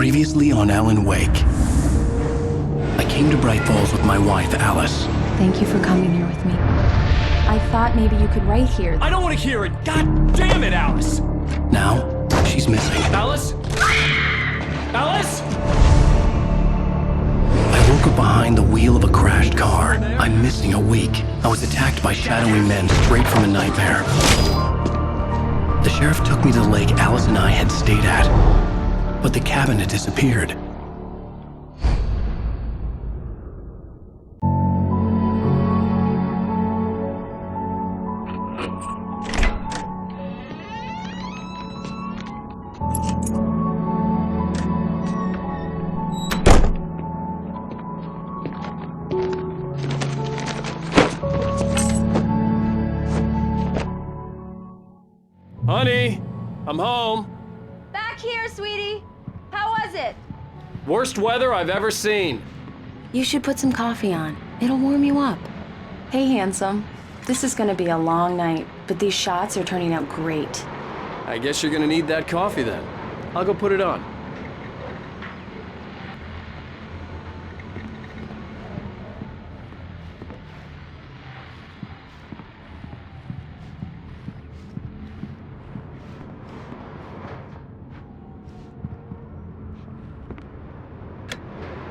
Previously on Alan Wake. I came to Bright Falls with my wife, Alice. Thank you for coming here with me. I thought maybe you could write here. I don't want to hear it! God damn it, Alice! Now, she's missing. Alice? Alice? I woke up behind the wheel of a crashed car. I'm missing a week. I was attacked by shadowy men straight from a nightmare. The sheriff took me to the lake Alice and I had stayed at, but the cabin had disappeared. Honey, I'm home. Back here, sweetie. How was it? Worst weather I've ever seen. You should put some coffee on. It'll warm you up. Hey, handsome. This is gonna be a long night, but these shots are turning out great. I guess you're gonna need that coffee then. I'll go put it on.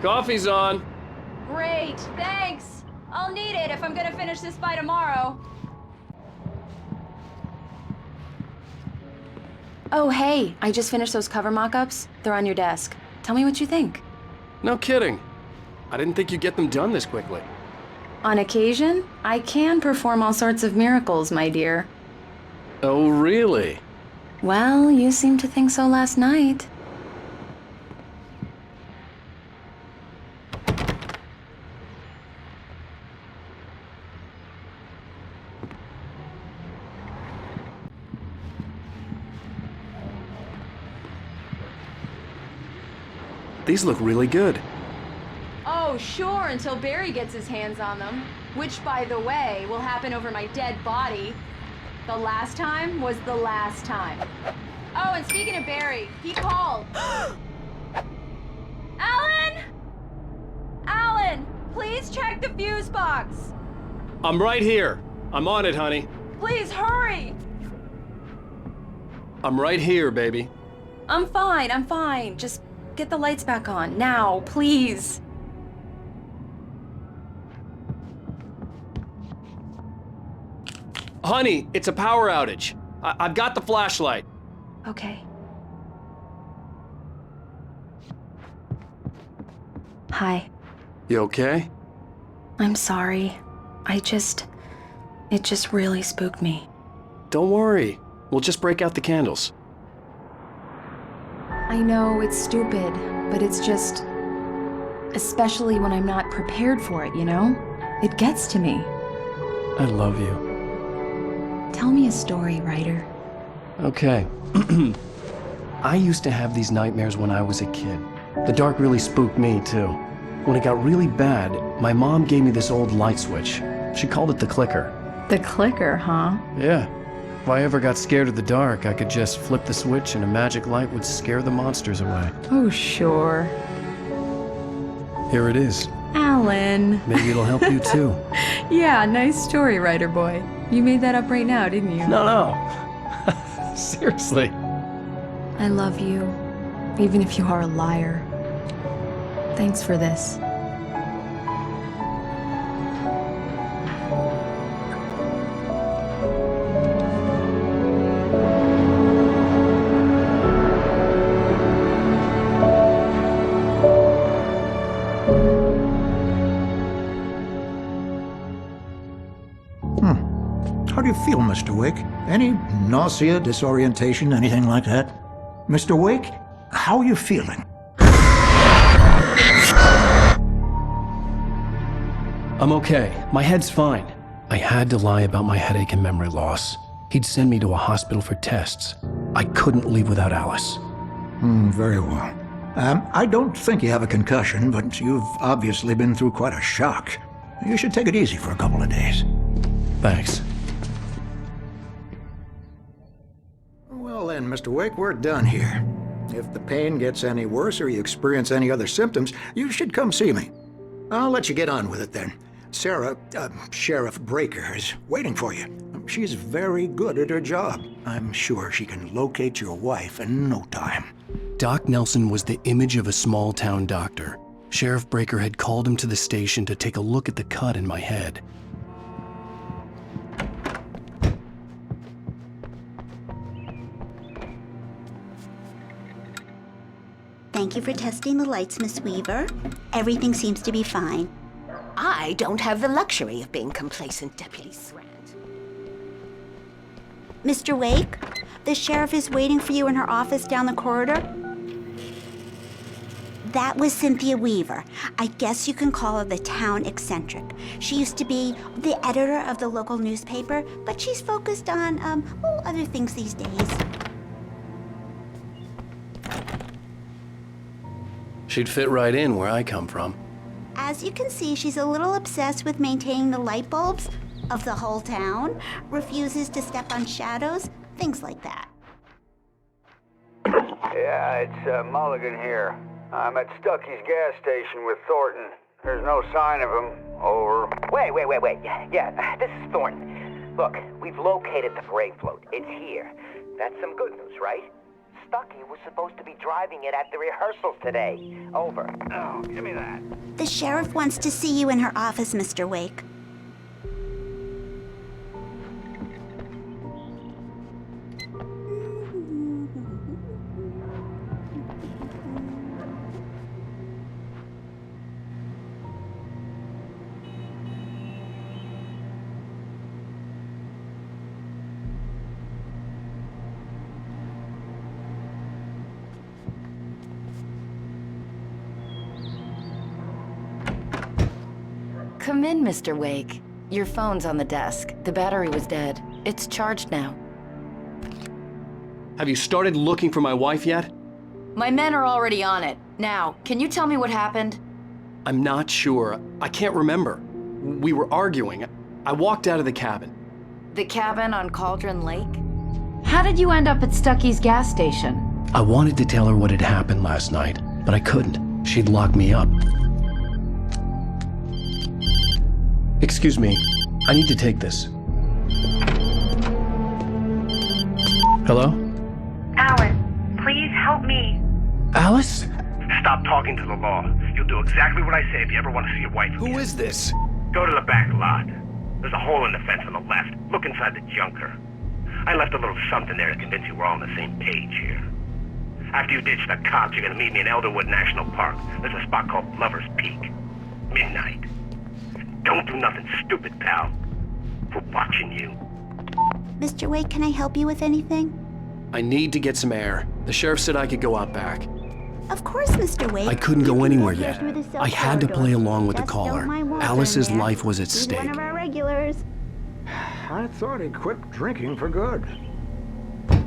Coffee's on. Great, thanks. I'll need it if I'm gonna finish this by tomorrow. Oh, hey, I just finished those cover mock-ups. They're on your desk. Tell me what you think. No kidding. I didn't think you'd get them done this quickly. On occasion, I can perform all sorts of miracles, my dear. Oh, really? Well, you seemed to think so last night. These look really good. Oh, sure, until Barry gets his hands on them. Which, by the way, will happen over my dead body. The last time was the last time. Oh, and speaking of Barry, he called. Alan! Alan, please check the fuse box. I'm right here. I'm on it, honey. Please hurry. I'm right here, baby. I'm fine. Just get the lights back on. Now, please. Honey, it's a power outage. I've got the flashlight. Okay. Hi. You okay? I'm sorry. It just really spooked me. Don't worry. We'll just break out the candles. I know it's stupid, but it's just... especially when I'm not prepared for it, you know? It gets to me. I love you. Tell me a story, writer. Okay. I used to have these nightmares when I was a kid. The dark really spooked me, too. When it got really bad, my mom gave me this old light switch. She called it the clicker. The clicker, huh? Yeah. If I ever got scared of the dark, I could just flip the switch and a magic light would scare the monsters away. Oh, sure. Here it is. Alan. Maybe it'll help you, too. Yeah, nice story, writer boy. You made that up right now, didn't you? No. Seriously. I love you, even if you are a liar. Thanks for this. How do you feel, Mr. Wake? Any nausea, disorientation, anything like that? Mr. Wake, how are you feeling? I'm okay. My head's fine. I had to lie about my headache and memory loss. He'd send me to a hospital for tests. I couldn't leave without Alice. Very well. I don't think you have a concussion, but you've obviously been through quite a shock. You should take it easy for a couple of days. Thanks. Well then, Mr. Wake, we're done here. If the pain gets any worse or you experience any other symptoms, you should come see me. I'll let you get on with it then. Sarah, Sheriff Breaker, is waiting for you. She's very good at her job. I'm sure she can locate your wife in no time. Doc Nelson was the image of a small-town doctor. Sheriff Breaker had called him to the station to take a look at the cut in my head. Thank you for testing the lights, Miss Weaver. Everything seems to be fine. I don't have the luxury of being complacent, Deputy Srant. Mr. Wake, the sheriff is waiting for you in her office down the corridor. That was Cynthia Weaver. I guess you can call her the town eccentric. She used to be the editor of the local newspaper, but she's focused on, other things these days. She'd fit right in where I come from. As you can see, she's a little obsessed with maintaining the light bulbs of the whole town, refuses to step on shadows, things like that. Yeah, it's Mulligan here. I'm at Stucky's gas station with Thornton. There's no sign of him. Over. Wait. Yeah, this is Thornton. Look, we've located the parade float. It's here. That's some good news, right? Stucky was supposed to be driving it at the rehearsals today. Over. Oh, give me that. The sheriff wants to see you in her office, Mr. Wake. Come in, Mr. Wake. Your phone's on the desk. The battery was dead. It's charged now. Have you started looking for my wife yet? My men are already on it. Now, can you tell me what happened? I'm not sure. I can't remember. We were arguing. I walked out of the cabin. The cabin on Cauldron Lake? How did you end up at Stucky's gas station? I wanted to tell her what had happened last night, but I couldn't. She'd locked me up. Excuse me, I need to take this. Hello? Alice, please help me. Alice? Stop talking to the law. You'll do exactly what I say if you ever want to see your wife again. Who is this? Go to the back lot. There's a hole in the fence on the left. Look inside the junker. I left a little something there to convince you we're all on the same page here. After you ditch the cops, you're gonna meet me in Elderwood National Park. There's a spot called Lover's Peak. Midnight. Don't do nothing stupid, pal. We're watching you. Mr. Wake, can I help you with anything? I need to get some air. The sheriff said I could go out back. Of course, Mr. Wake. I couldn't You go can anywhere go yet. through the cell I had to corridor. play along with the Just caller. don't mind Walter Alice's in there. life was at He's stake. one of our regulars. I thought he'd quit drinking for good.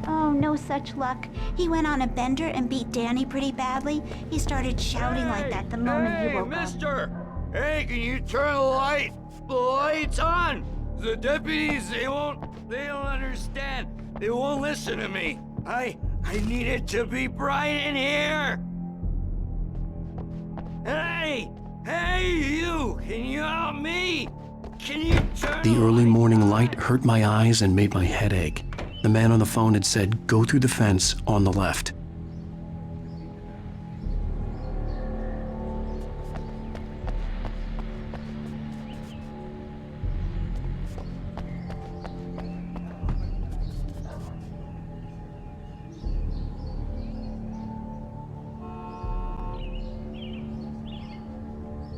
Oh, no such luck. He went on a bender and beat Danny pretty badly. He started shouting like that the moment he woke up. Hey, can you turn the lights on? The deputies, they don't understand. They won't listen to me. I need it to be bright in here. Hey, you, can you help me? Can you turn The early lights morning on? light hurt my eyes and made my head ache. The man on the phone had said, go through the fence on the left.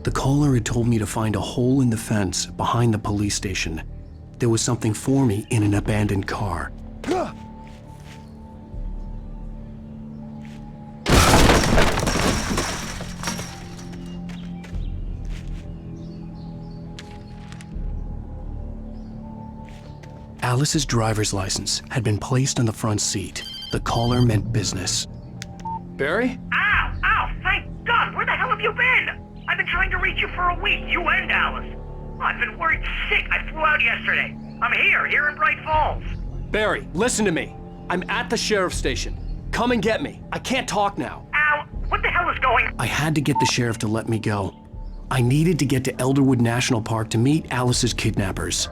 The caller had told me to find a hole in the fence behind the police station. There was something for me in an abandoned car. Alice's driver's license had been placed on the front seat. The caller meant business. Barry? Ow! Thank God! Where the hell have you been? I've been trying to reach you for a week, you and Alice. I've been worried sick. I flew out yesterday. I'm here in Bright Falls. Barry, listen to me. I'm at the sheriff's station. come and get me. I can't talk now. Al, what the hell is going on? I had to get the sheriff to let me go. I needed to get to Elderwood National Park to meet Alice's kidnappers.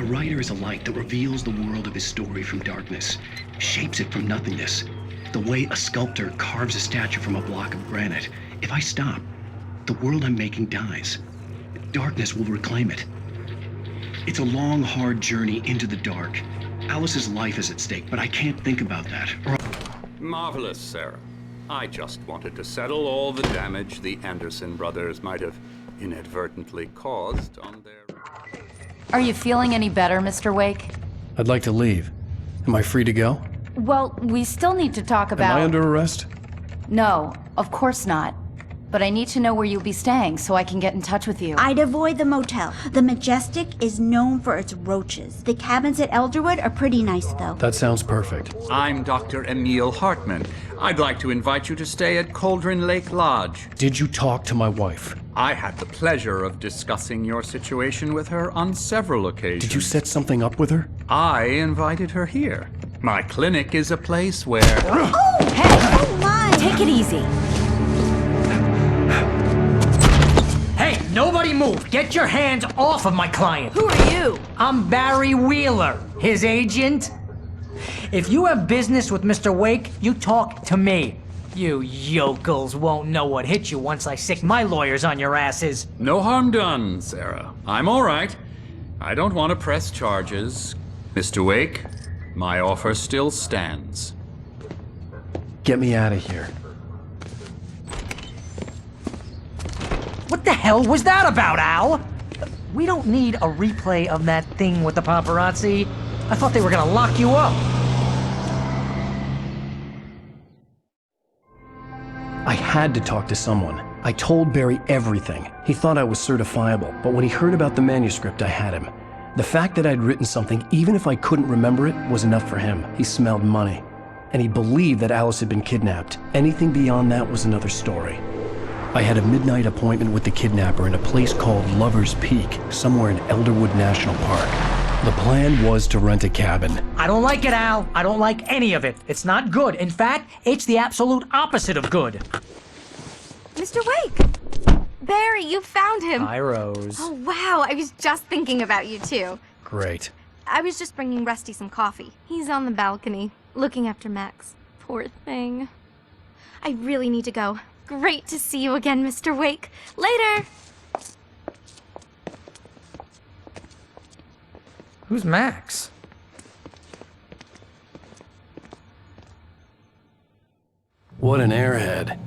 A writer is a light that reveals the world of his story from darkness, shapes it from nothingness. The way a sculptor carves a statue from a block of granite. If I stop, the world I'm making dies. Darkness will reclaim it. It's a long, hard journey into the dark. Alice's life is at stake, but I can't think about that. Marvelous, Sarah. I just wanted to settle all the damage the Anderson brothers might have inadvertently caused on their... Are you feeling any better, Mr. Wake? I'd like to leave. Am I free to go? Well, we still need to talk about... Am I under arrest? No, of course not. But I need to know where you'll be staying so I can get in touch with you. I'd avoid the motel. The Majestic is known for its roaches. The cabins at Elderwood are pretty nice, though. That sounds perfect. I'm Dr. Emil Hartman. I'd like to invite you to stay at Cauldron Lake Lodge. Did you talk to my wife? I had the pleasure of discussing your situation with her on several occasions. Did you set something up with her? I invited her here. My clinic is a place where... Oh, hey! Oh, my! Take it easy. Hey, nobody move! Get your hands off of my client! Who are you? I'm Barry Wheeler, his agent. If you have business with Mr. Wake, you talk to me. You yokels won't know what hit you once I sick my lawyers on your asses. No harm done, Sarah. I'm all right. I don't want to press charges. Mr. Wake, my offer still stands. Get me out of here. What the hell was that about, Al? We don't need a replay of that thing with the paparazzi. I thought they were gonna lock you up. I had to talk to someone. I told Barry everything. He thought I was certifiable, but when he heard about the manuscript, I had him. The fact that I'd written something, even if I couldn't remember it, was enough for him. He smelled money. And he believed that Alice had been kidnapped. Anything beyond that was another story. I had a midnight appointment with the kidnapper in a place called Lover's Peak, somewhere in Elderwood National Park. The plan was to rent a cabin. I don't like it, Al. I don't like any of it. It's not good. In fact, it's the absolute opposite of good. Mr. Wake! Barry, you found him! Hi, Rose. Oh, wow. I was just thinking about you, too. Great. I was just bringing Rusty some coffee. He's on the balcony, looking after Max. Poor thing. I really need to go. Great to see you again, Mr. Wake. Later! Who's Max? What an airhead.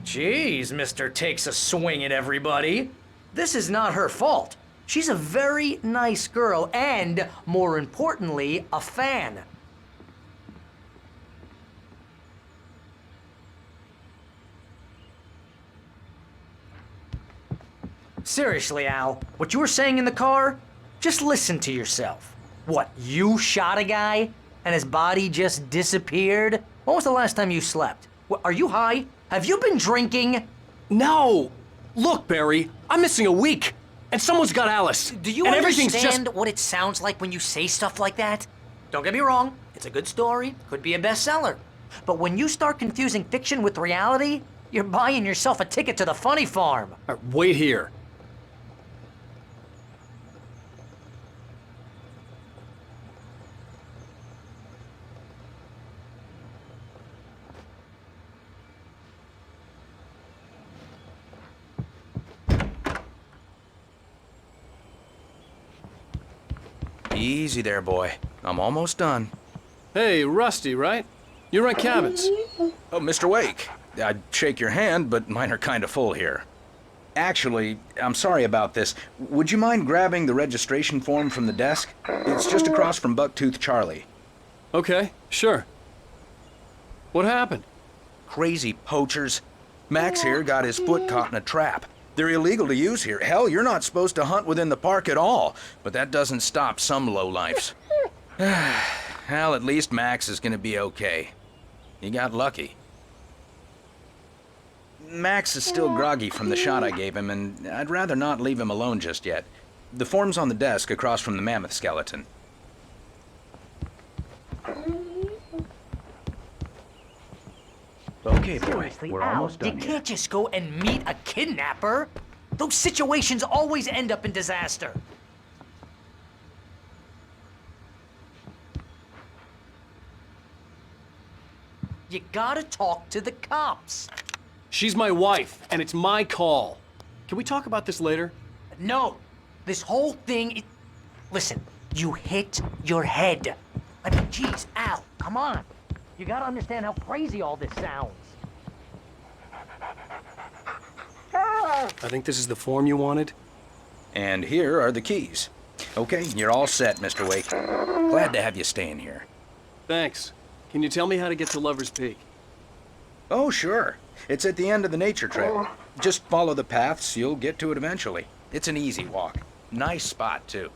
Jeez, Mr. Takes a swing at everybody. This is not her fault. She's a very nice girl and, more importantly, a fan. Seriously, Al, what you were saying in the car? Just listen to yourself. What, you shot a guy and his body just disappeared? When was the last time you slept? What, are you high? Have you been drinking? No! Look, Barry, I'm missing a week, and someone's got Alice. Do you and understand what it sounds like when you say stuff like that? Don't get me wrong, it's a good story, could be a bestseller. But when you start confusing fiction with reality, you're buying yourself a ticket to the funny farm. Wait here. Easy there, boy. I'm almost done. Hey, Rusty, right? You rent cabins. Oh, Mr. Wake. I'd shake your hand, but mine are kind of full here. Actually, I'm sorry about this. Would you mind grabbing the registration form from the desk? It's just across from Bucktooth Charlie. Okay, sure. What happened? Crazy poachers. Max here got his foot caught in a trap. They're illegal to use here. Hell, you're not supposed to hunt within the park at all. But that doesn't stop some lowlifes. Well, at least Max is gonna be okay. He got lucky. Max is still groggy from the shot I gave him, and I'd rather not leave him alone just yet. The form's on the desk across from the mammoth skeleton. Okay, boy, we're almost done. You can't just go and meet a kidnapper. Those situations always end up in disaster. You gotta talk to the cops. She's my wife, and it's my call. Can we talk about this later? No, this whole thing. Listen, you hit your head. I mean, geez, Al, come on. You gotta understand how crazy all this sounds. I think this is the form you wanted. And here are the keys. Okay, you're all set, Mr. Wake. Glad to have you staying here. Thanks. Can you tell me how to get to Lover's Peak? Oh, sure. It's at the end of the nature trail. Just follow the paths, you'll get to it eventually. It's an easy walk. Nice spot, too.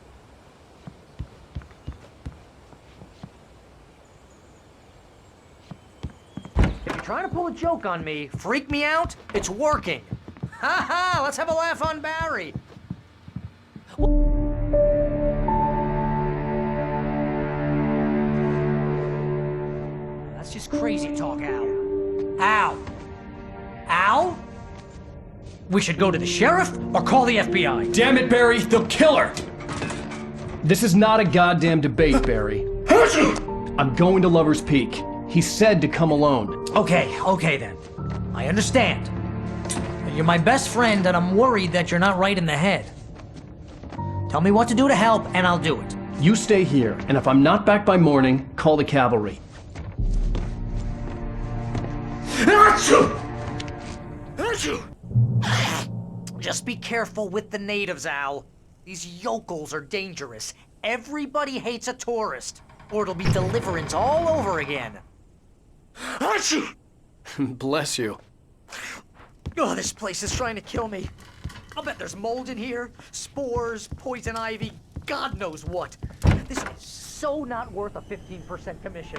If you're trying to pull a joke on me, freak me out, it's working. Ha ha! Let's have a laugh on Barry. That's just crazy talk, Al. Al! Al? We should go to the sheriff or call the FBI. Damn it, Barry! They'll kill her! This is not a goddamn debate, Barry. I'm going to Lover's Peak. He said to come alone. Okay then. I understand. You're my best friend, and I'm worried that you're not right in the head. Tell me what to do to help, and I'll do it. You stay here, and if I'm not back by morning, call the cavalry. Just be careful with the natives, Al. These yokels are dangerous. Everybody hates a tourist, or it'll be Deliverance all over again. Bless you. Oh, this place is trying to kill me. I'll bet there's mold in here, spores, poison ivy, God knows what. This is so not worth a 15% commission.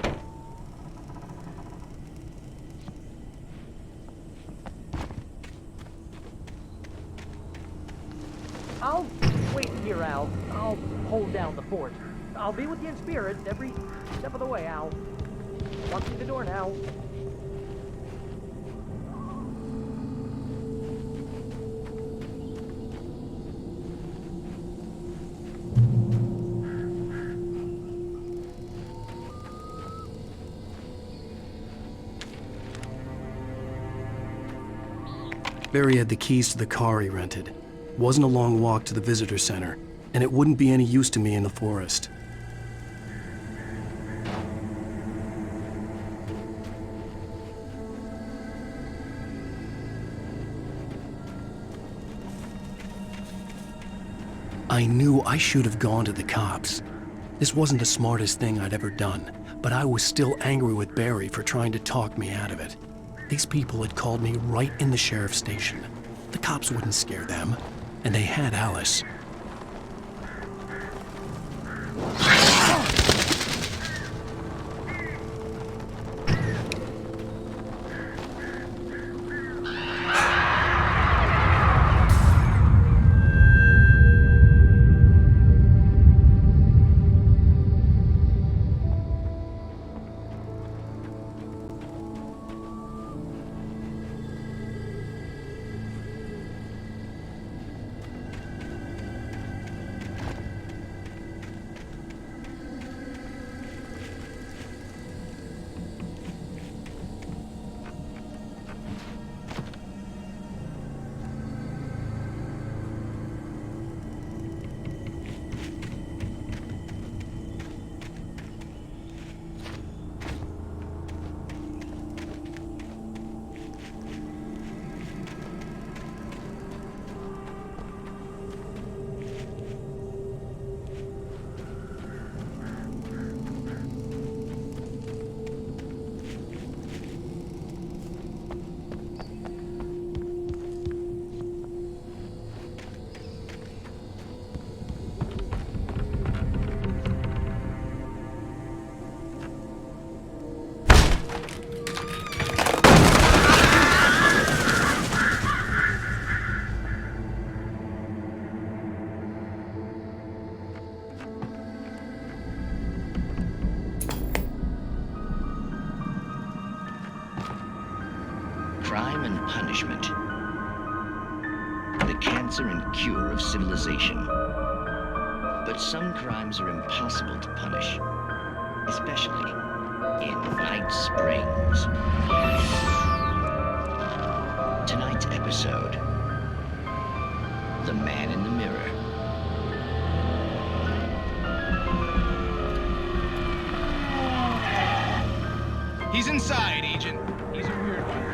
I'll wait here, Al. I'll hold down the fort. I'll be with you in spirit every step of the way, Al. Walk through the door now. Barry had the keys to the car he rented. Wasn't a long walk to the visitor center, and it wouldn't be any use to me in the forest. I knew I should have gone to the cops. This wasn't the smartest thing I'd ever done, but I was still angry with Barry for trying to talk me out of it. These people had called me right in the sheriff's station. The cops wouldn't scare them, and they had Alice. crime and punishment. The cancer and cure of civilization. But some crimes are impossible to punish, especially in Night Springs. Tonight's episode, The Man in the Mirror. He's inside, Agent. He's a weird one.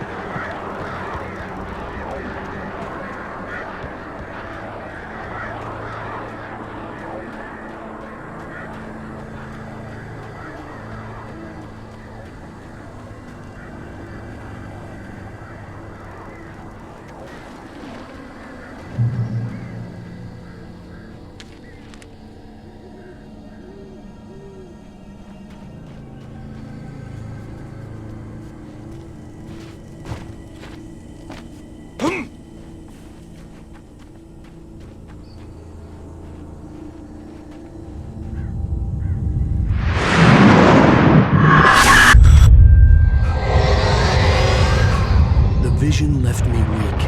Vision left me weak.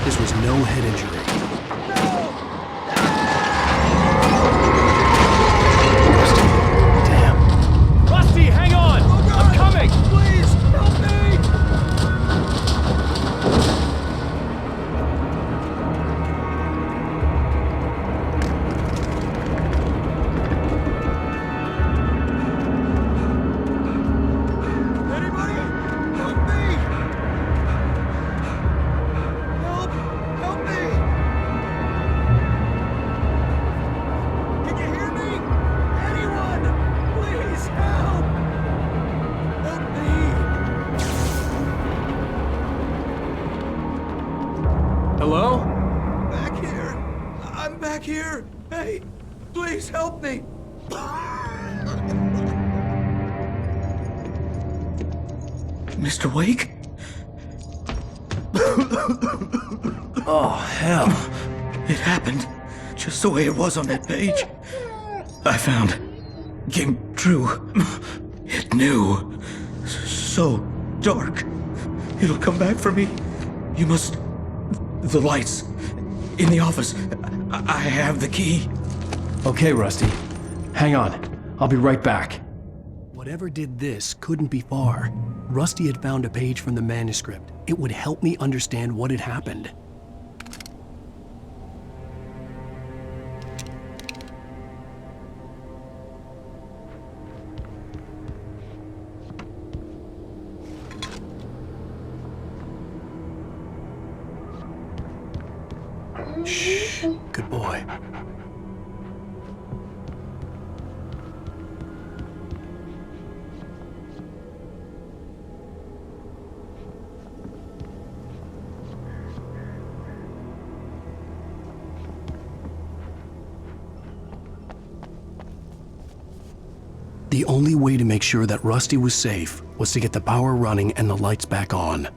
This was no head injury. Rusty, hang on! I'm coming! Please, help me! Anybody? Help me! Help! Help me! Can you hear me? Anyone! Please help! Help me! Hello? Back here. I'm back here. Hey, please help me. Mr. Wake? Oh, hell. It happened just the way it was on that page. I found. Came true. It knew. So dark. It'll come back for me. You must. The lights. In the office. I have the key. Okay, Rusty. Hang on. I'll be right back. Whatever did this couldn't be far. Rusty had found a page from the manuscript. It would help me understand what had happened. Shh. Good boy. The only way to make sure that Rusty was safe was to get the power running and the lights back on.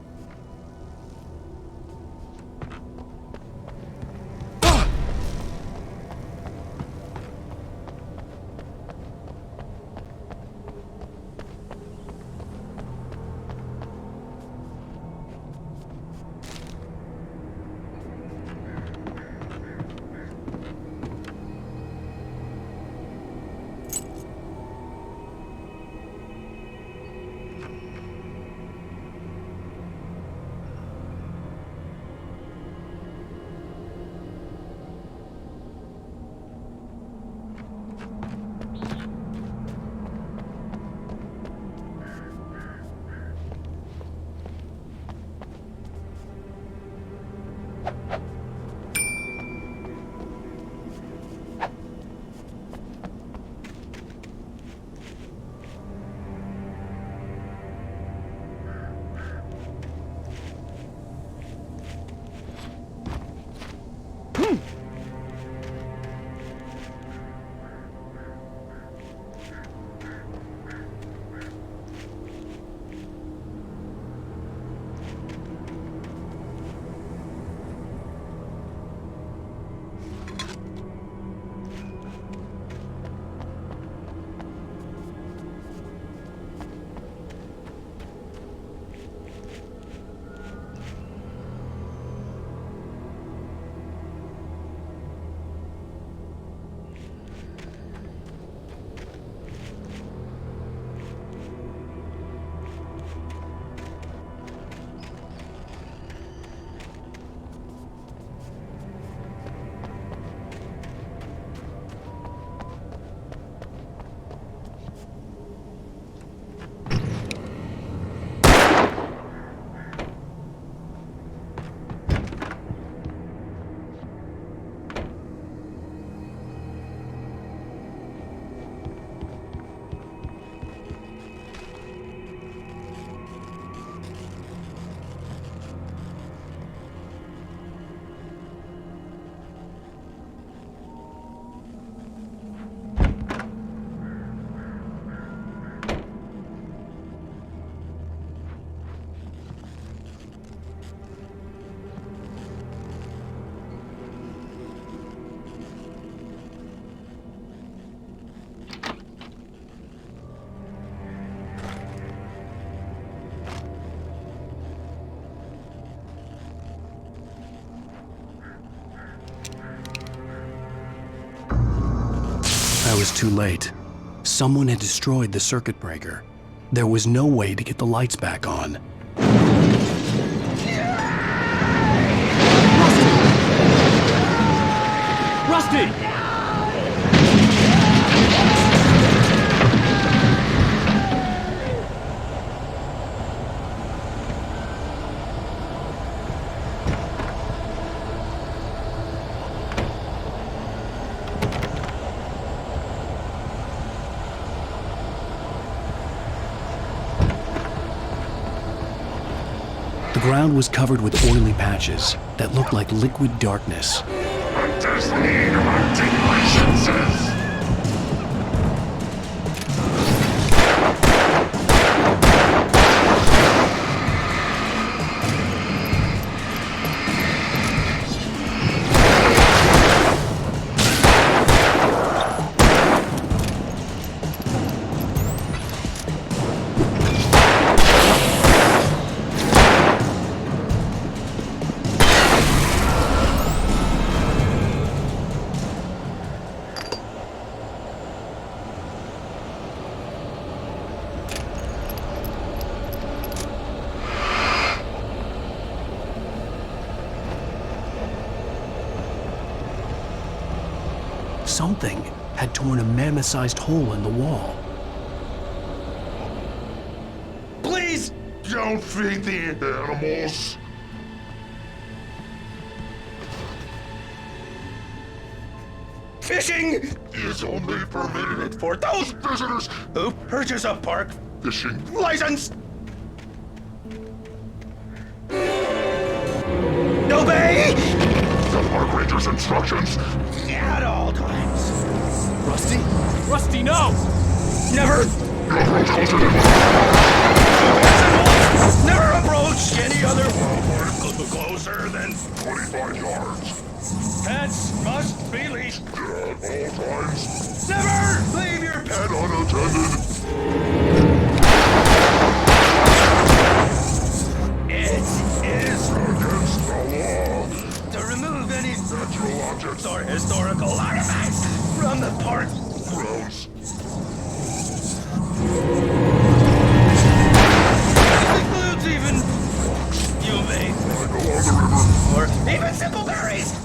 was too late. Someone had destroyed the circuit breaker. There was no way to get the lights back on. Rusty! The ground was covered with oily patches that looked like liquid darkness. Something had torn a mammoth-sized hole in the wall. Please don't feed the animals. Fishing is only permitted for those visitors who purchase a park fishing license. Obey the park ranger's instructions at all times. Rusty? Rusty, no! Never. Never approach any other wildlife closer than 25 yards. Pets must be leashed At all times. Never leave your pet unattended. It is against the law to remove any natural objects or historical artifacts from the park grounds. Includes even UV or even simple berries.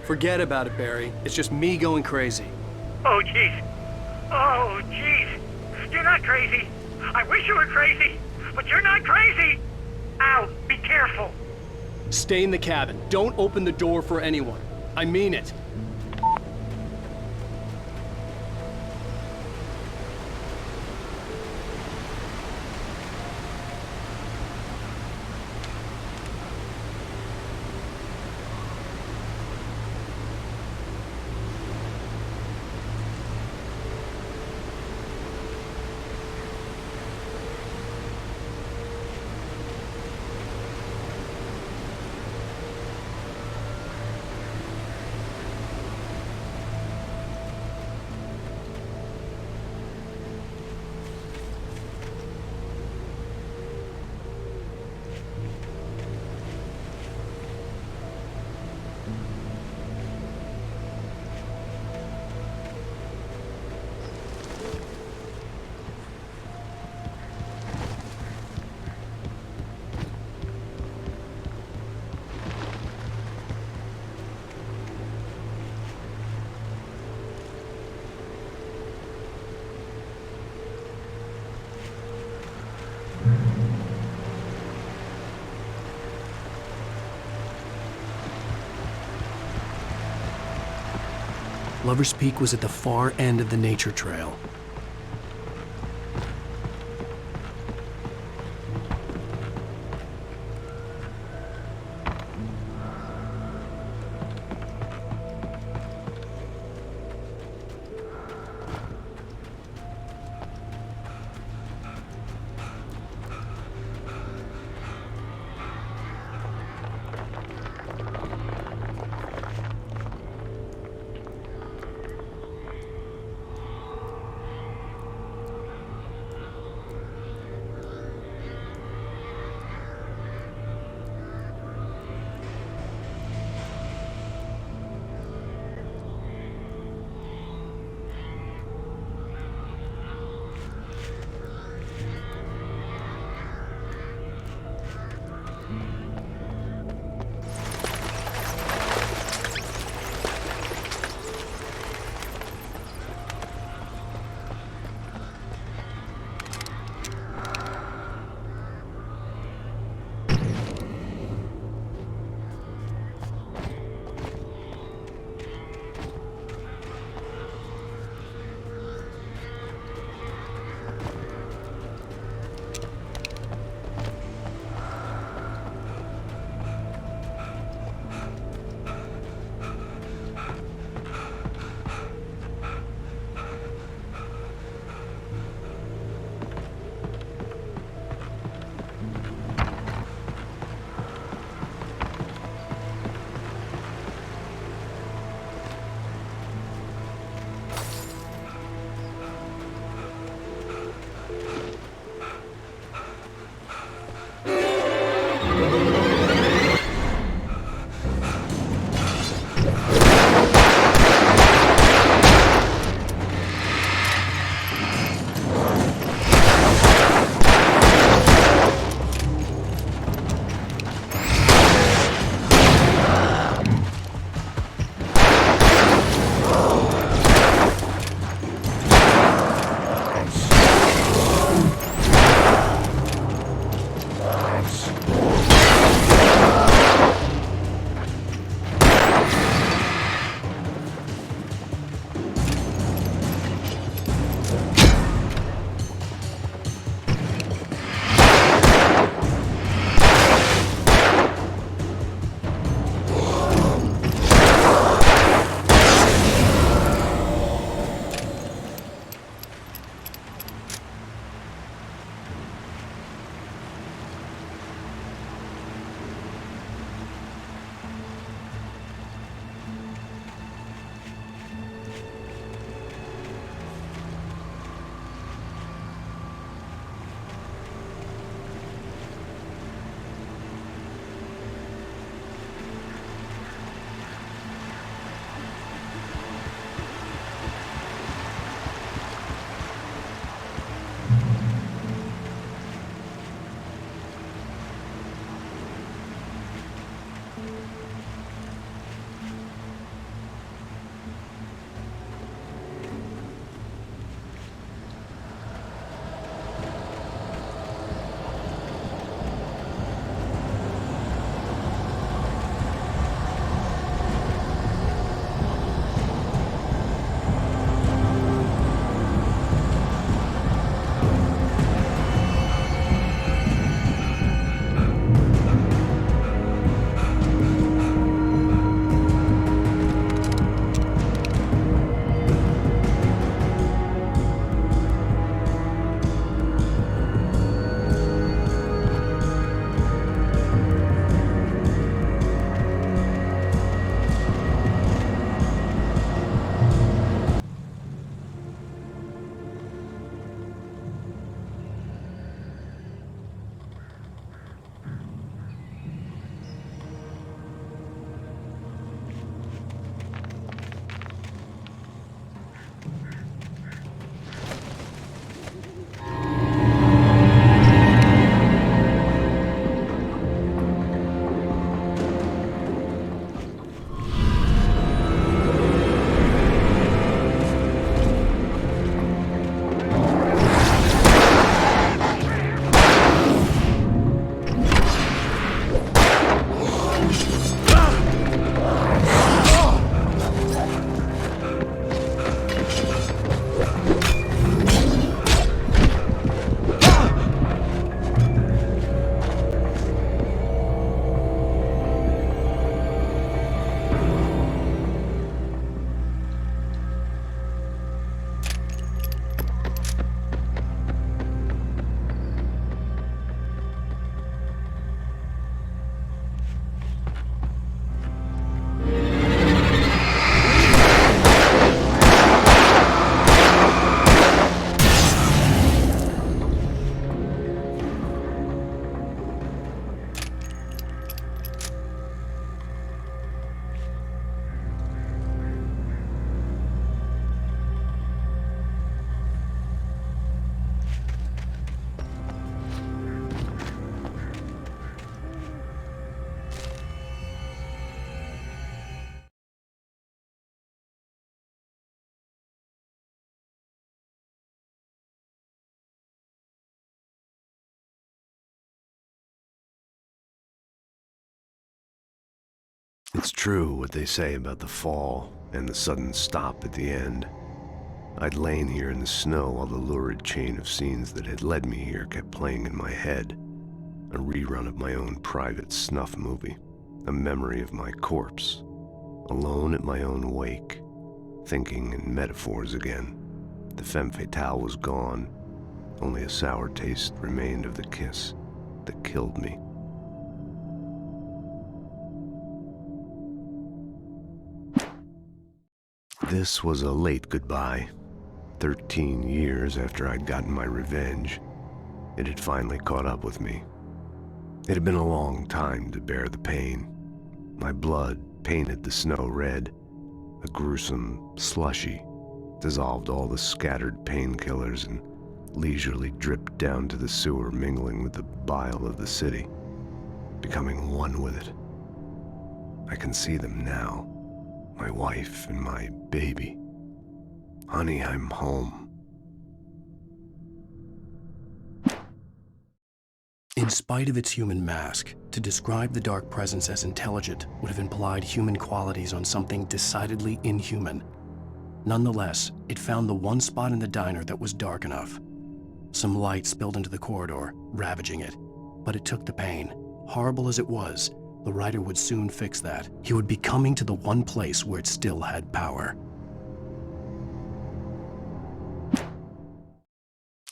Forget about it, Barry. It's just me going crazy. Oh, jeez. Oh, jeez. You're not crazy. I wish you were crazy, but you're not crazy. Al, be careful. Stay in the cabin. Don't open the door for anyone. I mean it. Lover's Peak was at the far end of the nature trail. it's true what they say about the fall and the sudden stop at the end. I'd lain here in the snow while the lurid chain of scenes that had led me here kept playing in my head. A rerun of my own private snuff movie. A memory of my corpse. Alone at my own wake. Thinking in metaphors again. The femme fatale was gone. Only a sour taste remained of the kiss that killed me. This was a late goodbye. 13 years after I'd gotten my revenge, it had finally caught up with me. It had been a long time to bear the pain. My blood painted the snow red. A gruesome slushy dissolved all the scattered painkillers and leisurely dripped down to the sewer, mingling with the bile of the city, becoming one with it. I can see them now, my wife and my baby. Honey, I'm home. In spite of its human mask, to describe the dark presence as intelligent would have implied human qualities on something decidedly inhuman. Nonetheless, it found the one spot in the diner that was dark enough. Some light spilled into the corridor, ravaging it. But it took the pain. Horrible as it was, the writer would soon fix that. He would be coming to the one place where it still had power.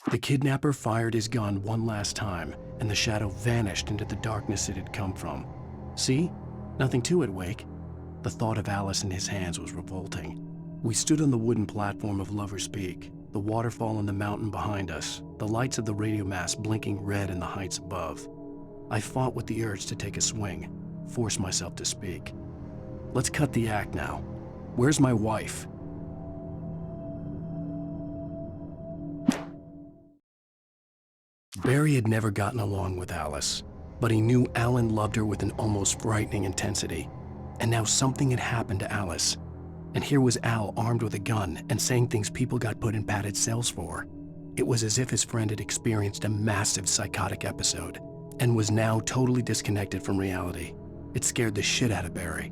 The kidnapper fired his gun one last time, and the shadow vanished into the darkness it had come from. See? Nothing to it, Wake. The thought of Alice in his hands was revolting. We stood on the wooden platform of Lover's Peak, the waterfall and the mountain behind us, the lights of the radio mast blinking red in the heights above. I fought with the urge to take a swing, force myself to speak. Let's cut the act now. Where's my wife? Barry had never gotten along with Alice, but he knew Alan loved her with an almost frightening intensity. And now something had happened to Alice. And here was Al armed with a gun and saying things people got put in padded cells for. It was as if his friend had experienced a massive psychotic episode and was now totally disconnected from reality. It scared the shit out of Barry.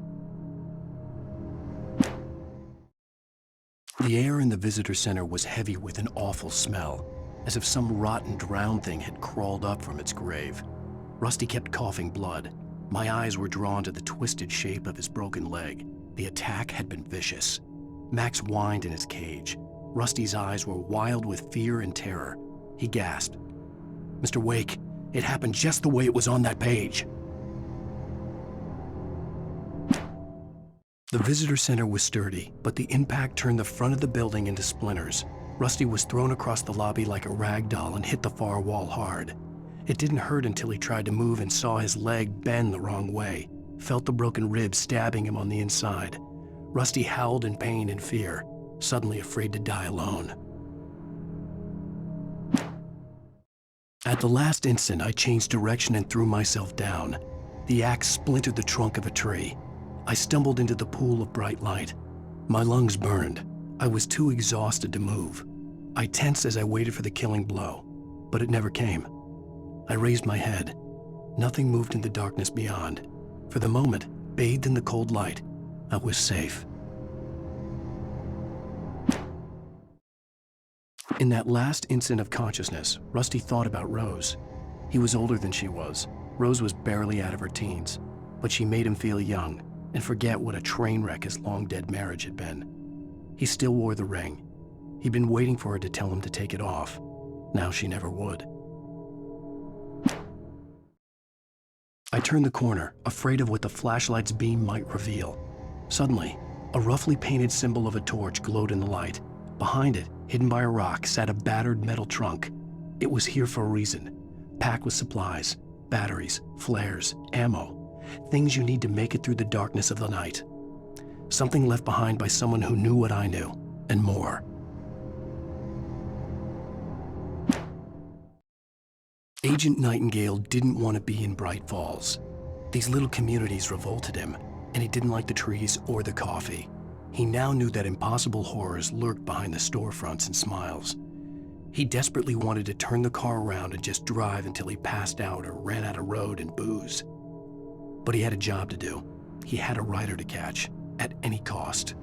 The air in the visitor center was heavy with an awful smell, as if some rotten drowned thing had crawled up from its grave. Rusty kept coughing blood. My eyes were drawn to the twisted shape of his broken leg. The attack had been vicious. Max whined in his cage. Rusty's eyes were wild with fear and terror. He gasped. "Mr. Wake, it happened just the way it was on that page." The visitor center was sturdy, but the impact turned the front of the building into splinters. Rusty was thrown across the lobby like a rag doll and hit the far wall hard. It didn't hurt until he tried to move and saw his leg bend the wrong way, felt the broken ribs stabbing him on the inside. Rusty howled in pain and fear, suddenly afraid to die alone. At the last instant, I changed direction and threw myself down. The axe splintered the trunk of a tree. I stumbled into the pool of bright light. My lungs burned. I was too exhausted to move. I tensed as I waited for the killing blow, but it never came. I raised my head. Nothing moved in the darkness beyond. For the moment, bathed in the cold light, I was safe. In that last instant of consciousness, Rusty thought about Rose. He was older than she was. Rose was barely out of her teens, but she made him feel young and forget what a train wreck his long-dead marriage had been. He still wore the ring. He'd been waiting for her to tell him to take it off. Now she never would. I turned the corner, afraid of what the flashlight's beam might reveal. Suddenly, a roughly painted symbol of a torch glowed in the light. Behind it, hidden by a rock, sat a battered metal trunk. It was here for a reason, packed with supplies, batteries, flares, ammo, things you need to make it through the darkness of the night. Something left behind by someone who knew what I knew, and more. Agent Nightingale didn't want to be in Bright Falls. These little communities revolted him, and he didn't like the trees or the coffee. He now knew that impossible horrors lurked behind the storefronts and smiles. He desperately wanted to turn the car around and just drive until he passed out or ran out of road and booze. But he had a job to do, He had a rider to catch, at any cost.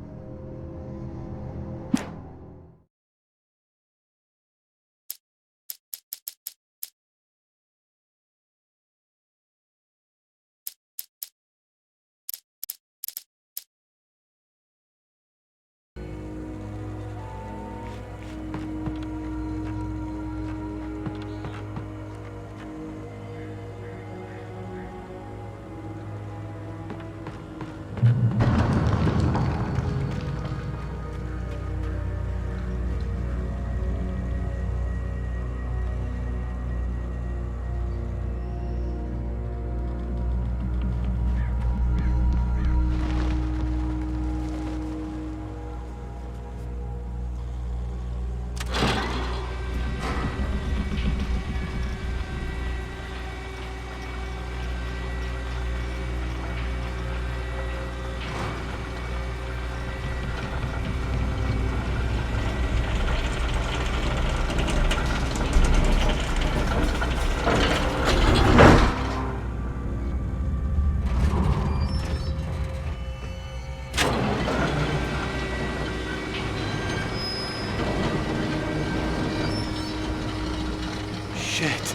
Shit.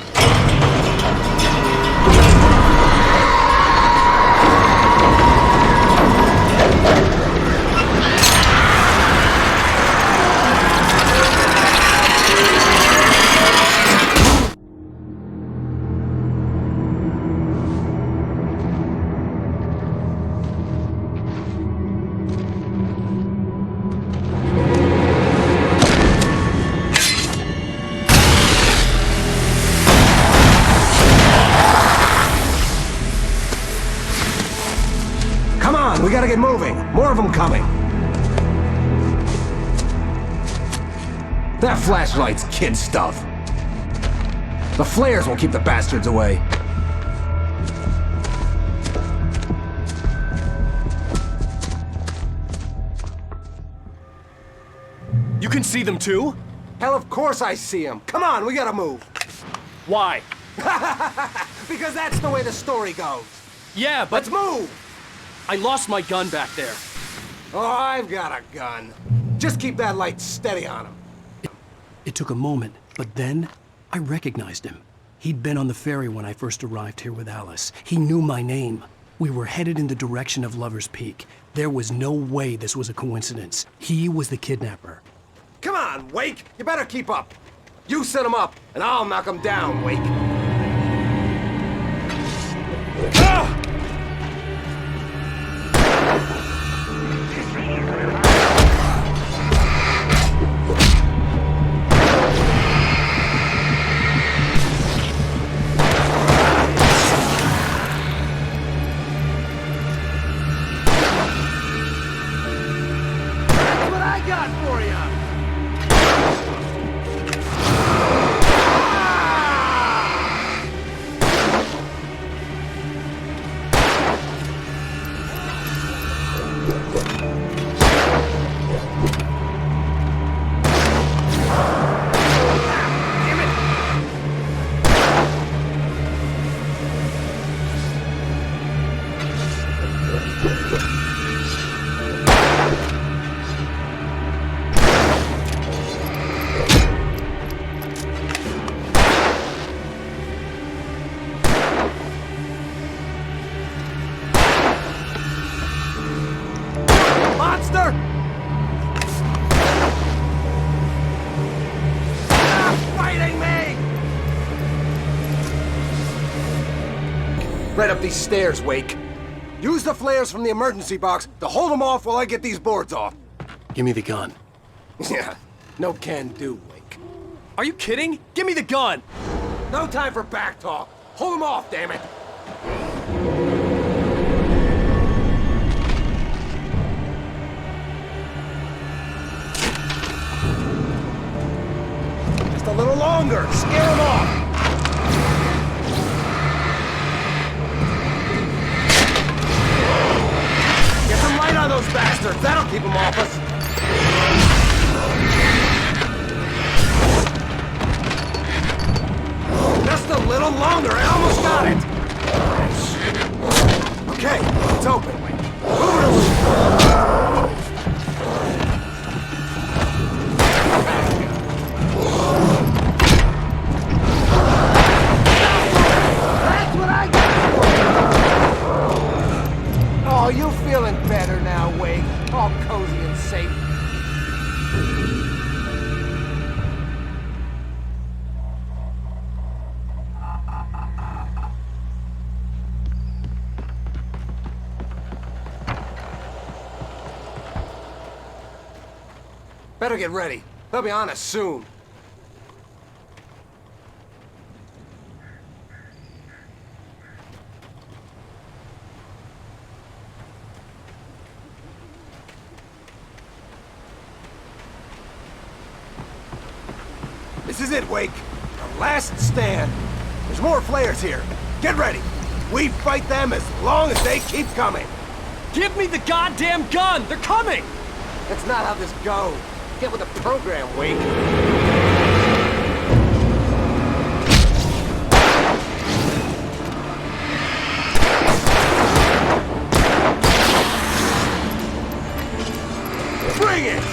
We gotta get moving. More of them coming. That flashlight's kid stuff. The flares will keep the bastards away. You can see them too? Hell, of course I see them. Come on, we gotta move. Why? Because that's the way the story goes. Yeah, but... Let's move! I lost my gun back there. Oh, I've got a gun. Just keep that light steady on him. It took a moment, but then I recognized him. He'd been on the ferry when I first arrived here with Alice. He knew my name. We were headed in the direction of Lover's Peak. There was no way this was a coincidence. He was the kidnapper. Come on, Wake! You better keep up. You set him up, and I'll knock him down, Wake. Ah! Right up these stairs, Wake. Use the flares from the emergency box to hold them off while I get these boards off. Give me the gun. Yeah, no can do, Wake. Are you kidding? Give me the gun! No time for back talk. Hold them off, damn it. Just a little longer. Scare them off. Get some light on those bastards. That'll keep them off us. Just a little longer. I almost got it. Okay, it's open. Better get ready. They'll be on us soon. This is it, Wake. Our last stand. There's more flares here. Get ready. We fight them as long as they keep coming. Give me the goddamn gun! They're coming! That's not how this goes. Get with the program, Wake. Bring it!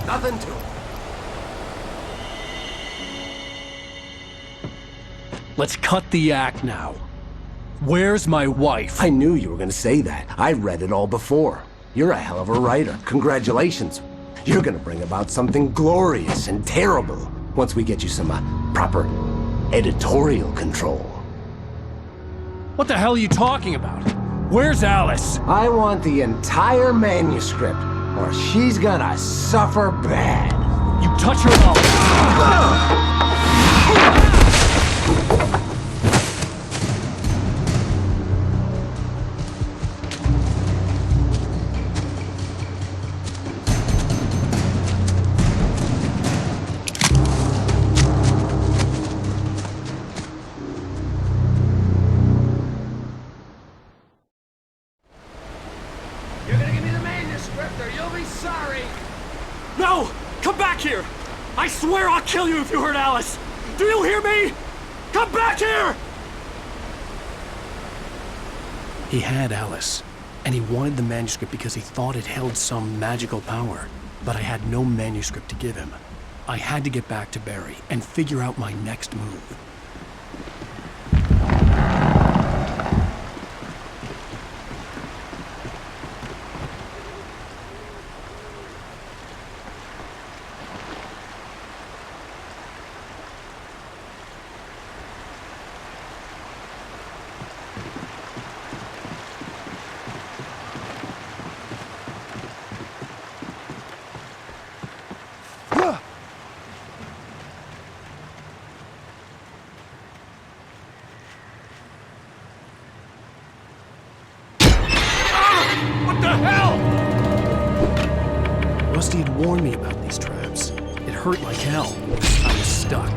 Nothing to it. Let's cut the act now. Where's my wife? I knew you were gonna say that. I read it all before. You're a hell of a writer. Congratulations. You're gonna bring about something glorious and terrible once we get you some proper editorial control. What the hell are you talking about? Where's Alice? I want the entire manuscript, or she's gonna suffer bad. You touch her up. You're gonna give me the manuscript or you'll be sorry! No! Come back here! I swear I'll kill you if you hurt Alice! Do you hear me? Come back here! He had Alice, and he wanted the manuscript because he thought it held some magical power. But I had no manuscript to give him. I had to get back to Barry and figure out my next move. Rusty had warned me about these traps. It hurt like hell. I was stuck.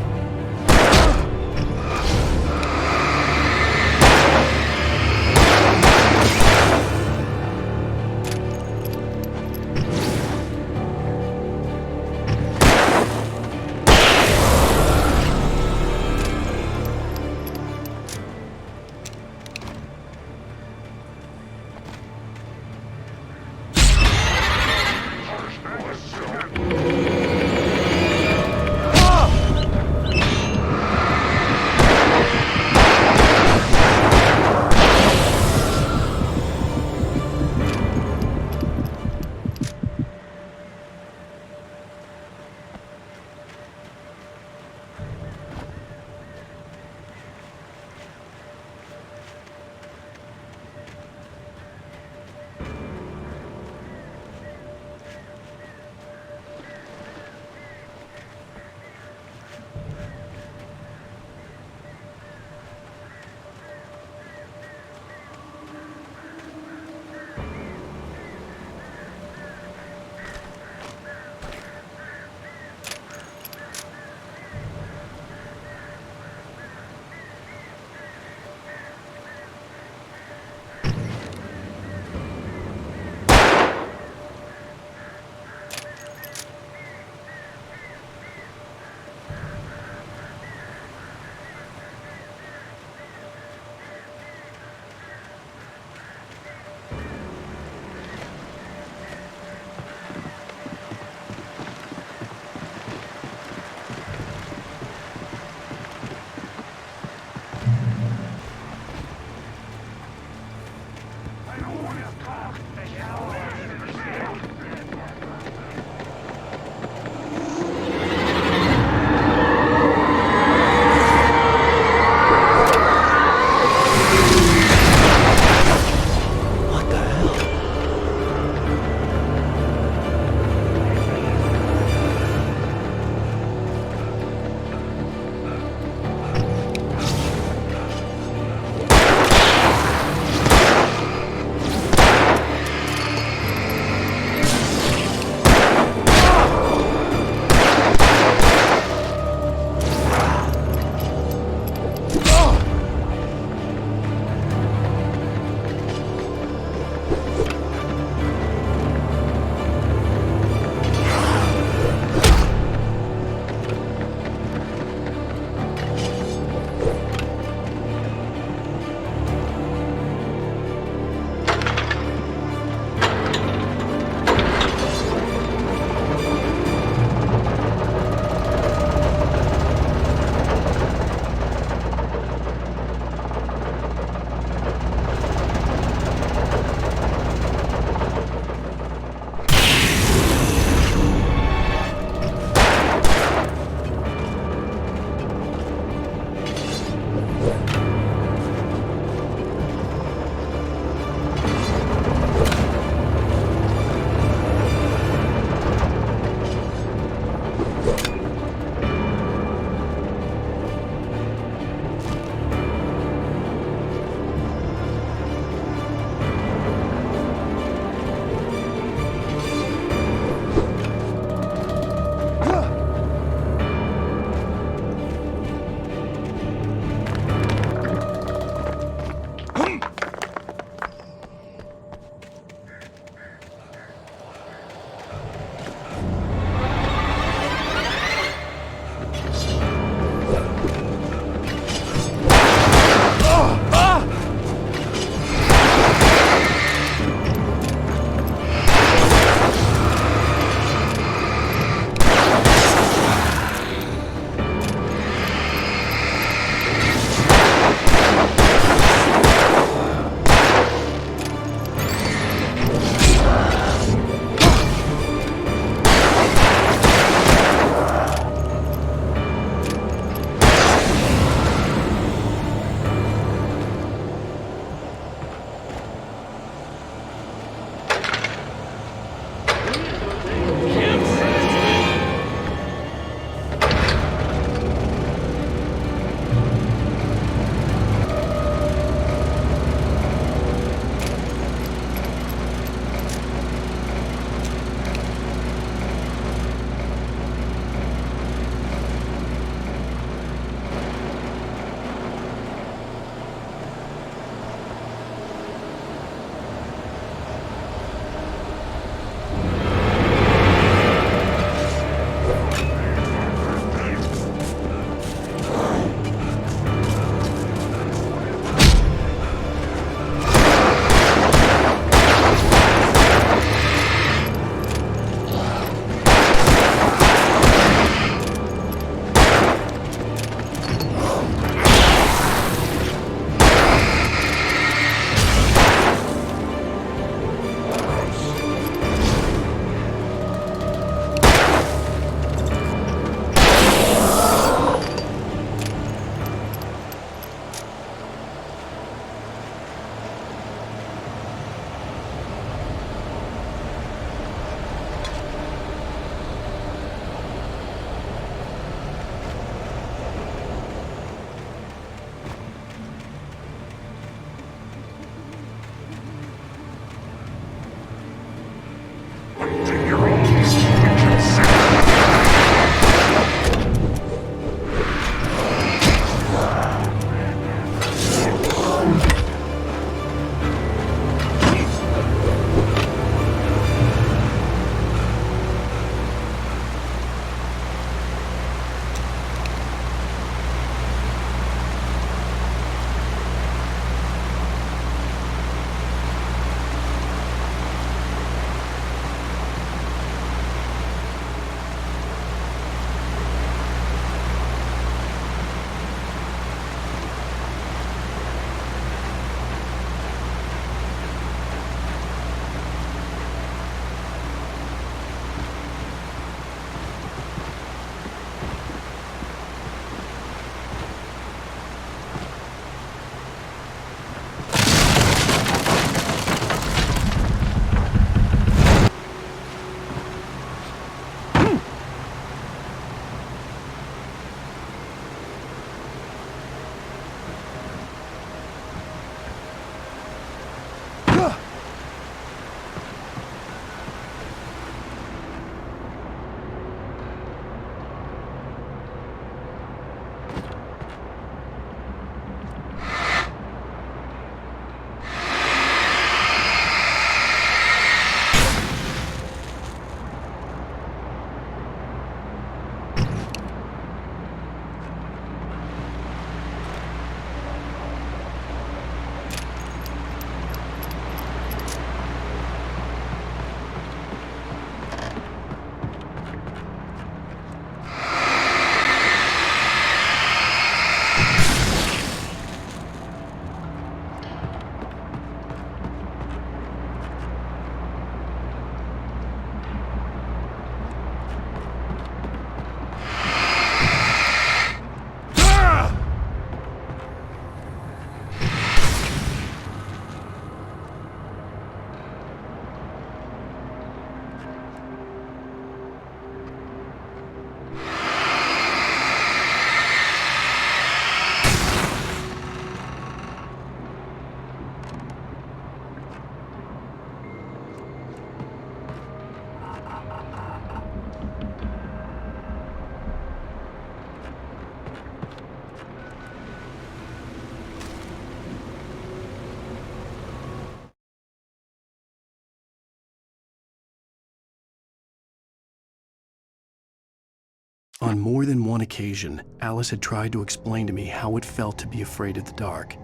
On more than one occasion, Alice had tried to explain to me how it felt to be afraid of the dark.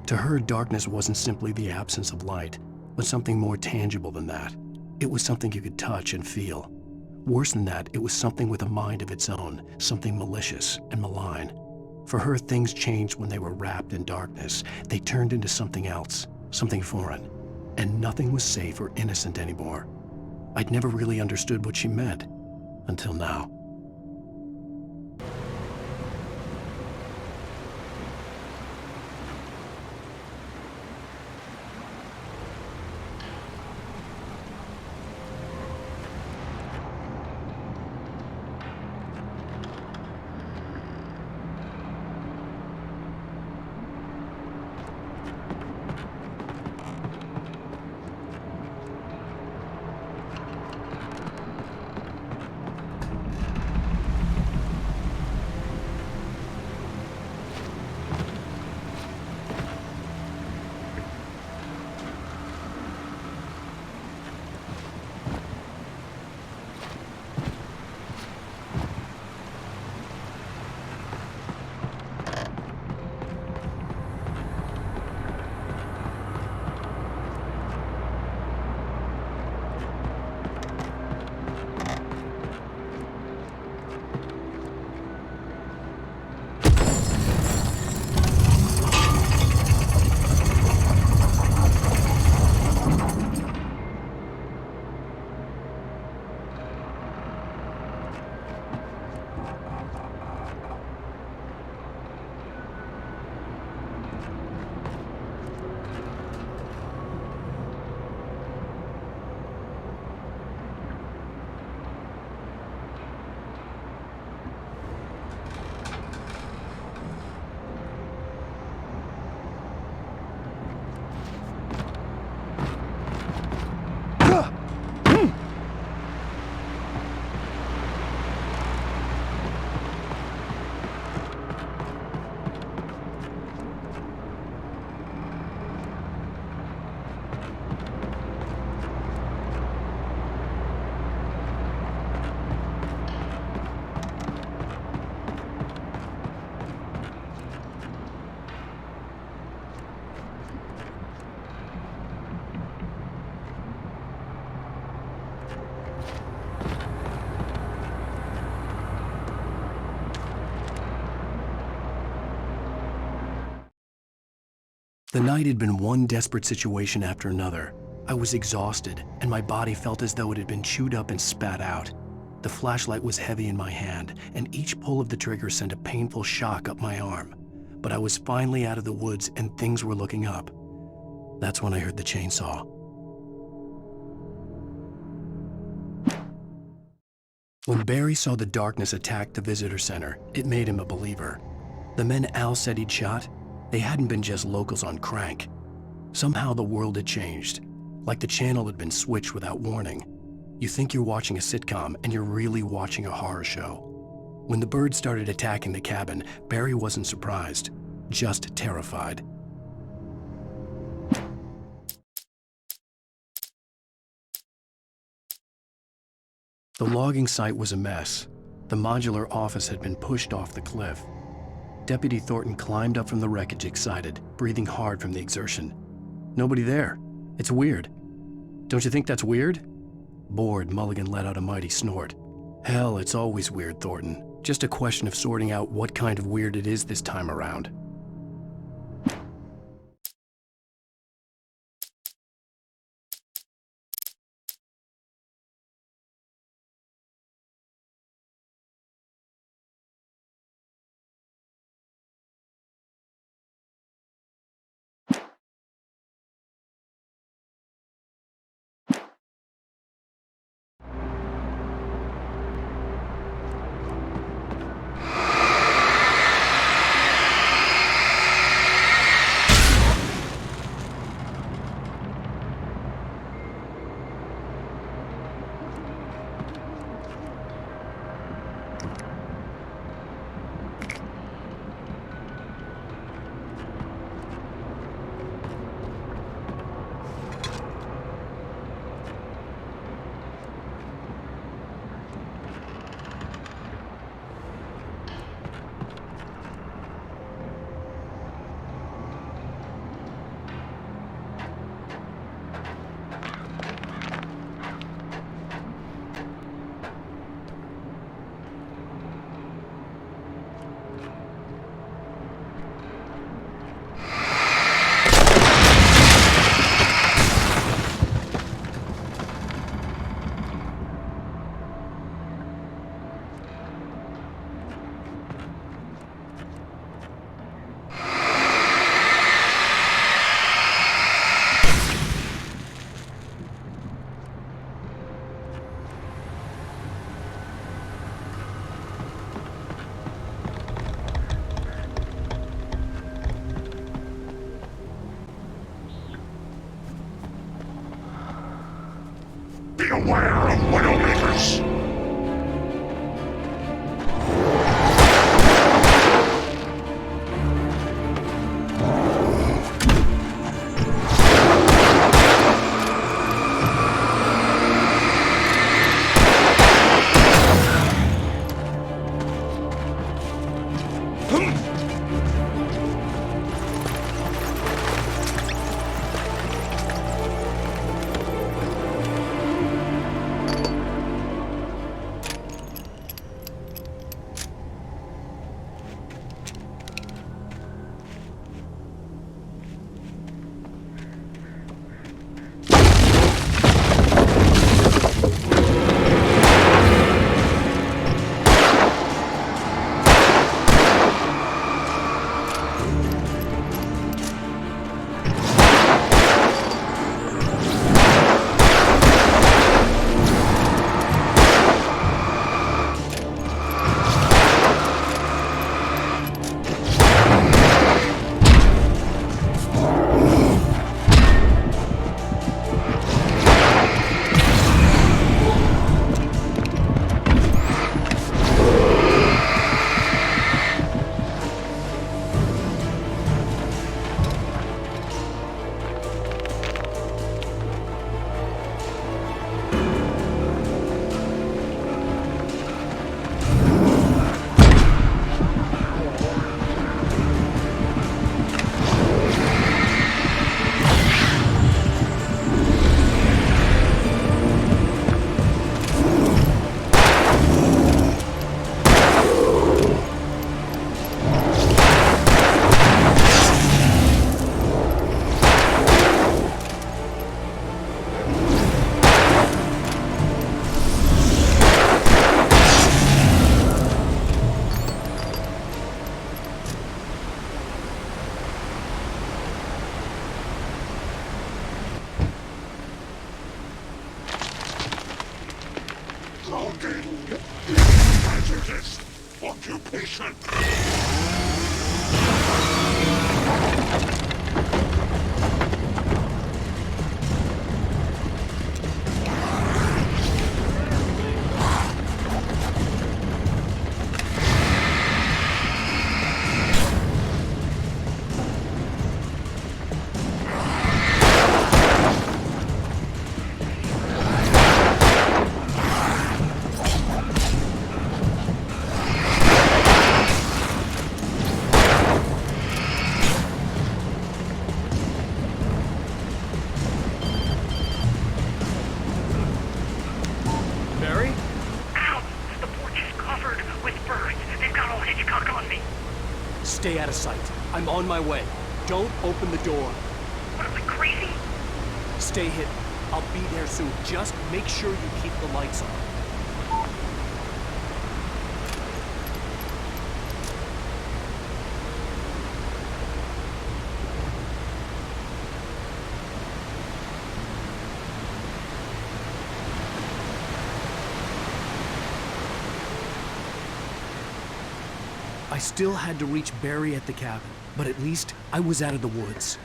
To her, darkness wasn't simply the absence of light, but something more tangible than that. It was something you could touch and feel. Worse than that, it was something with a mind of its own, something malicious and malign. For her, things changed when they were wrapped in darkness. They turned into something else, something foreign, and nothing was safe or innocent anymore. I'd never really understood what she meant, until now. The night had been one desperate situation after another. I was exhausted, and my body felt as though it had been chewed up and spat out. The flashlight was heavy in my hand, and each pull of the trigger sent a painful shock up my arm. But I was finally out of the woods, and things were looking up. That's when I heard the chainsaw. When Barry saw the darkness attack the visitor center, it made him a believer. The men Al said he'd shot, they hadn't been just locals on crank. Somehow the world had changed, like the channel had been switched without warning. You think you're watching a sitcom, and you're really watching a horror show. When the birds started attacking the cabin, Barry wasn't surprised, just terrified. The logging site was a mess. The modular office had been pushed off the cliff. Deputy Thornton climbed up from the wreckage excited, breathing hard from the exertion. Nobody there. It's weird. Don't you think that's weird? Bored, Mulligan let out a mighty snort. Hell, it's always weird, Thornton. Just a question of sorting out what kind of weird it is this time around. Be aware of Widowmakers! Hazardous occupation. Stay out of sight. I'm on my way. Don't open the door. What, am I crazy? Stay hidden. I'll be there soon. Just make sure you keep the lights on. I still had to reach Barry at the cabin, but at least I was out of the woods.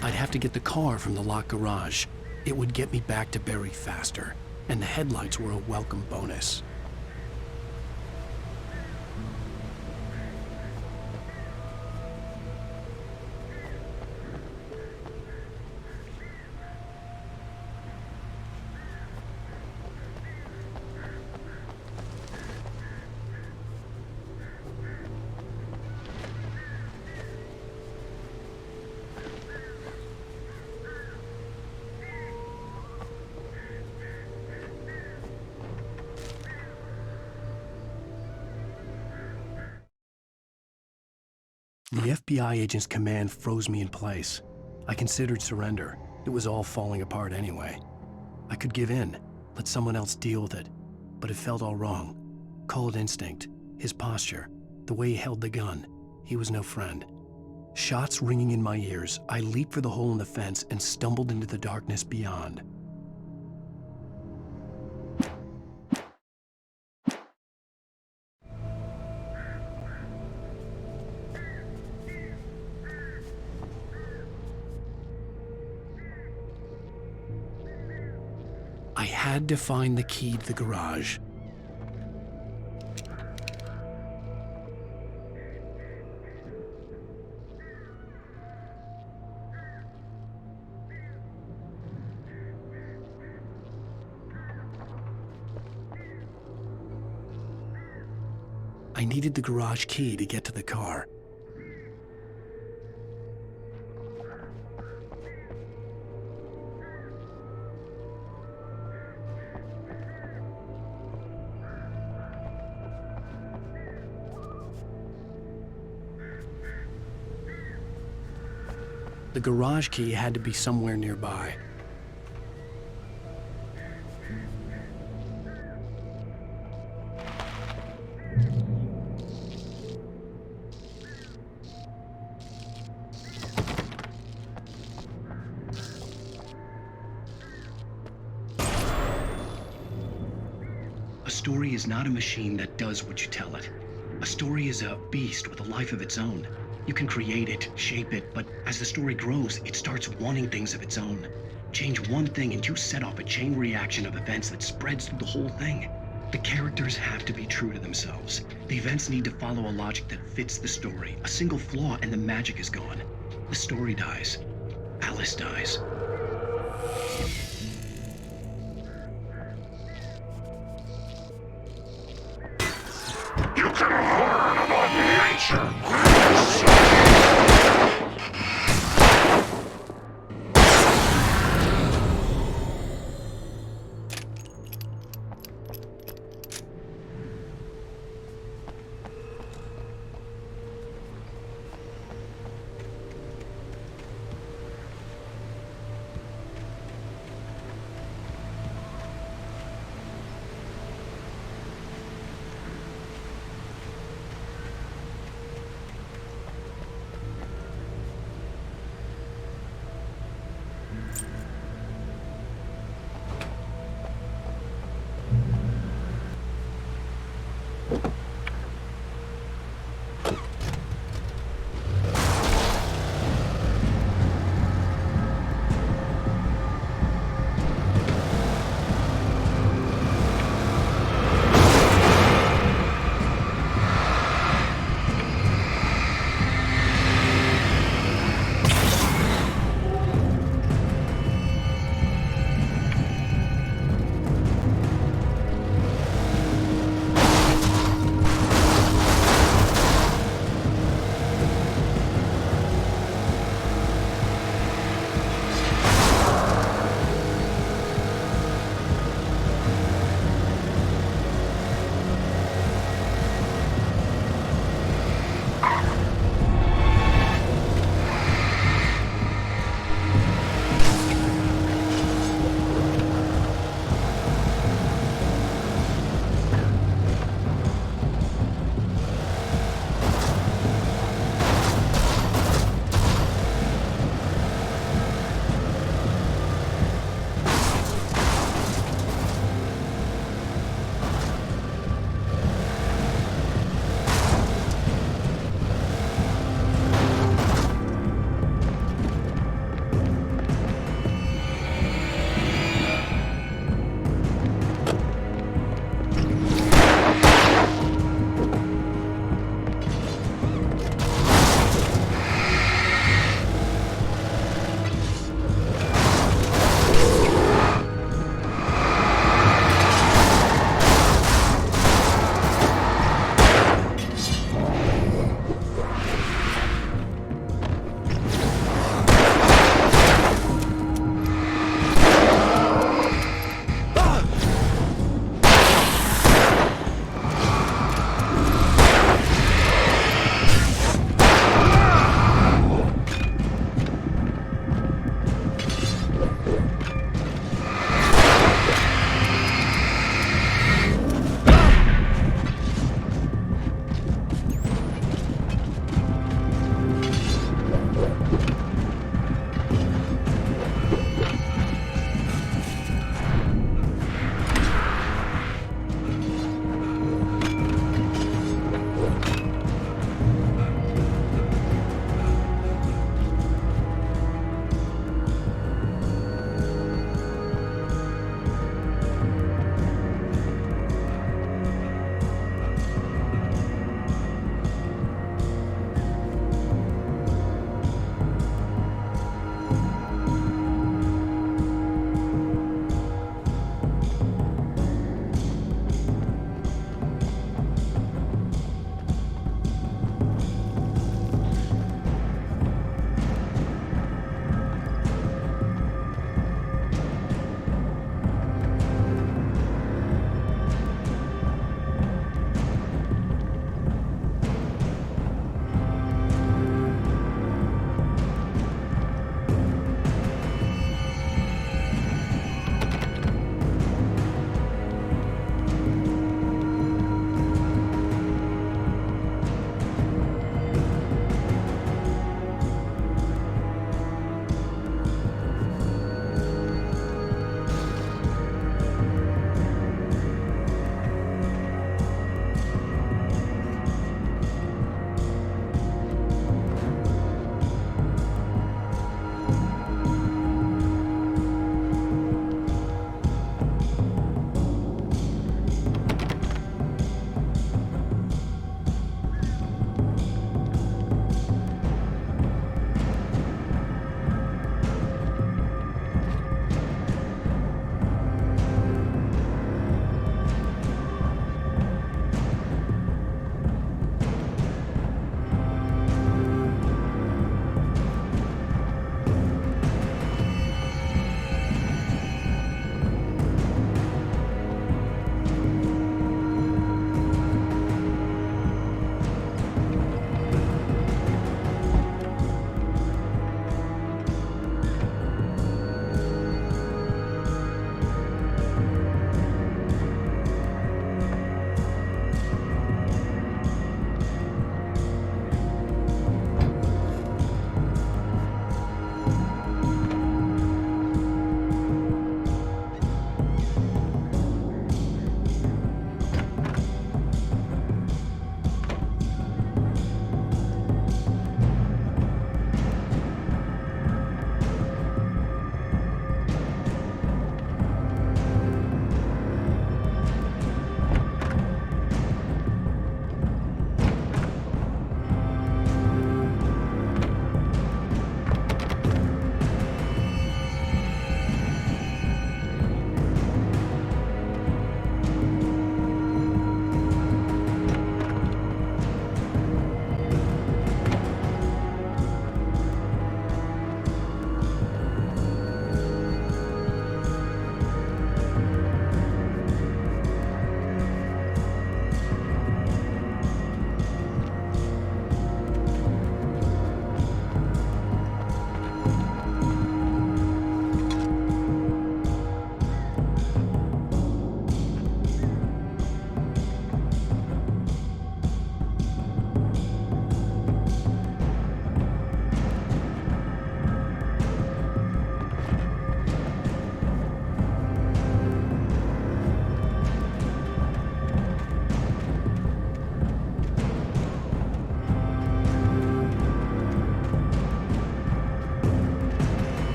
I'd have to get the car from the locked garage. It would get me back to Barry faster, and the headlights were a welcome bonus. The FBI agent's command froze me in place. I considered surrender. It was all falling apart anyway. I could give in, let someone else deal with it, but it felt all wrong. Call it instinct, his posture, the way he held the gun. He was no friend. Shots ringing in my ears, I leaped for the hole in the fence and stumbled into the darkness beyond. I had to find the key to the garage. I needed the garage key to get to the car. The garage key had to be somewhere nearby. A story is not a machine that does what you tell it. A story is a beast with a life of its own. You can create it, shape it, but as the story grows, it starts wanting things of its own. Change one thing and you set off a chain reaction of events that spreads through the whole thing. The characters have to be true to themselves. The events need to follow a logic that fits the story. A single flaw and the magic is gone. The story dies. Alice dies. You can learn about nature.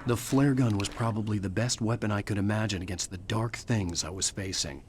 The flare gun was probably the best weapon I could imagine against the dark things I was facing.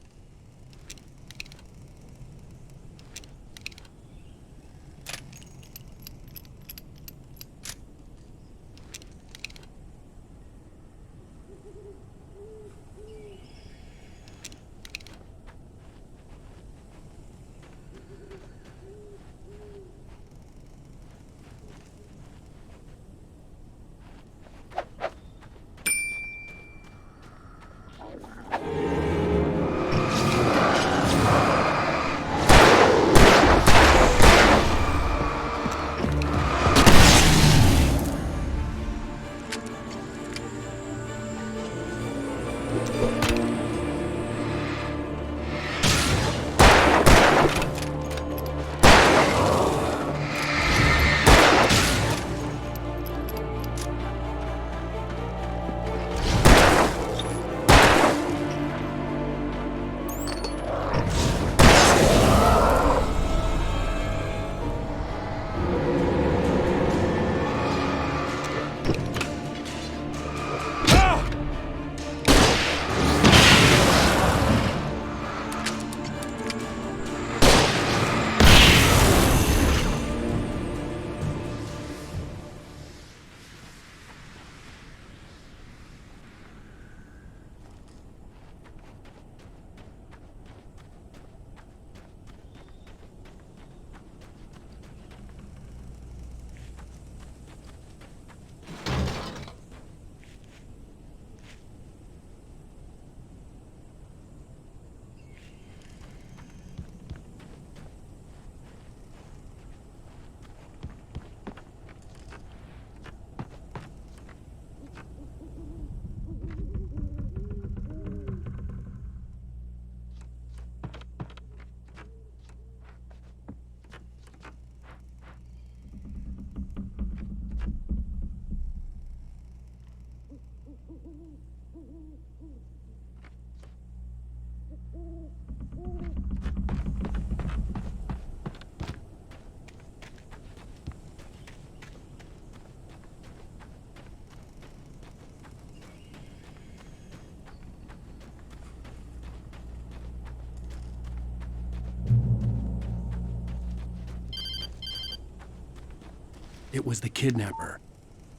It was the kidnapper.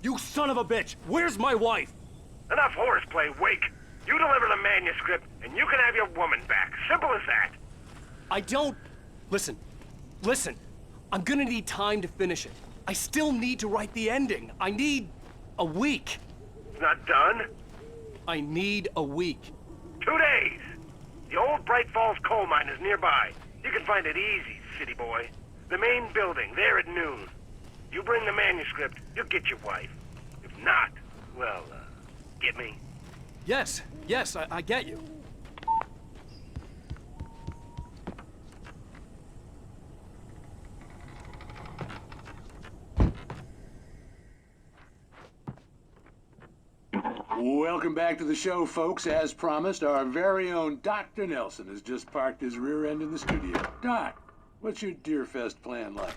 You son of a bitch! Where's my wife? Enough horseplay, Wake. You deliver the manuscript, and you can have your woman back. Simple as that. I don't... Listen. I'm gonna need time to finish it. I still need to write the ending. I need a week. It's not done? I need a week. 2 days. The old Bright Falls coal mine is nearby. You can find it easy, city boy. The main building, there at noon. You bring the manuscript, you'll get your wife. If not, well, get me? Yes, I get you. Welcome back to the show, folks. As promised, our very own Dr. Nelson has just parked his rear end in the studio. Doc, what's your Deerfest plan like?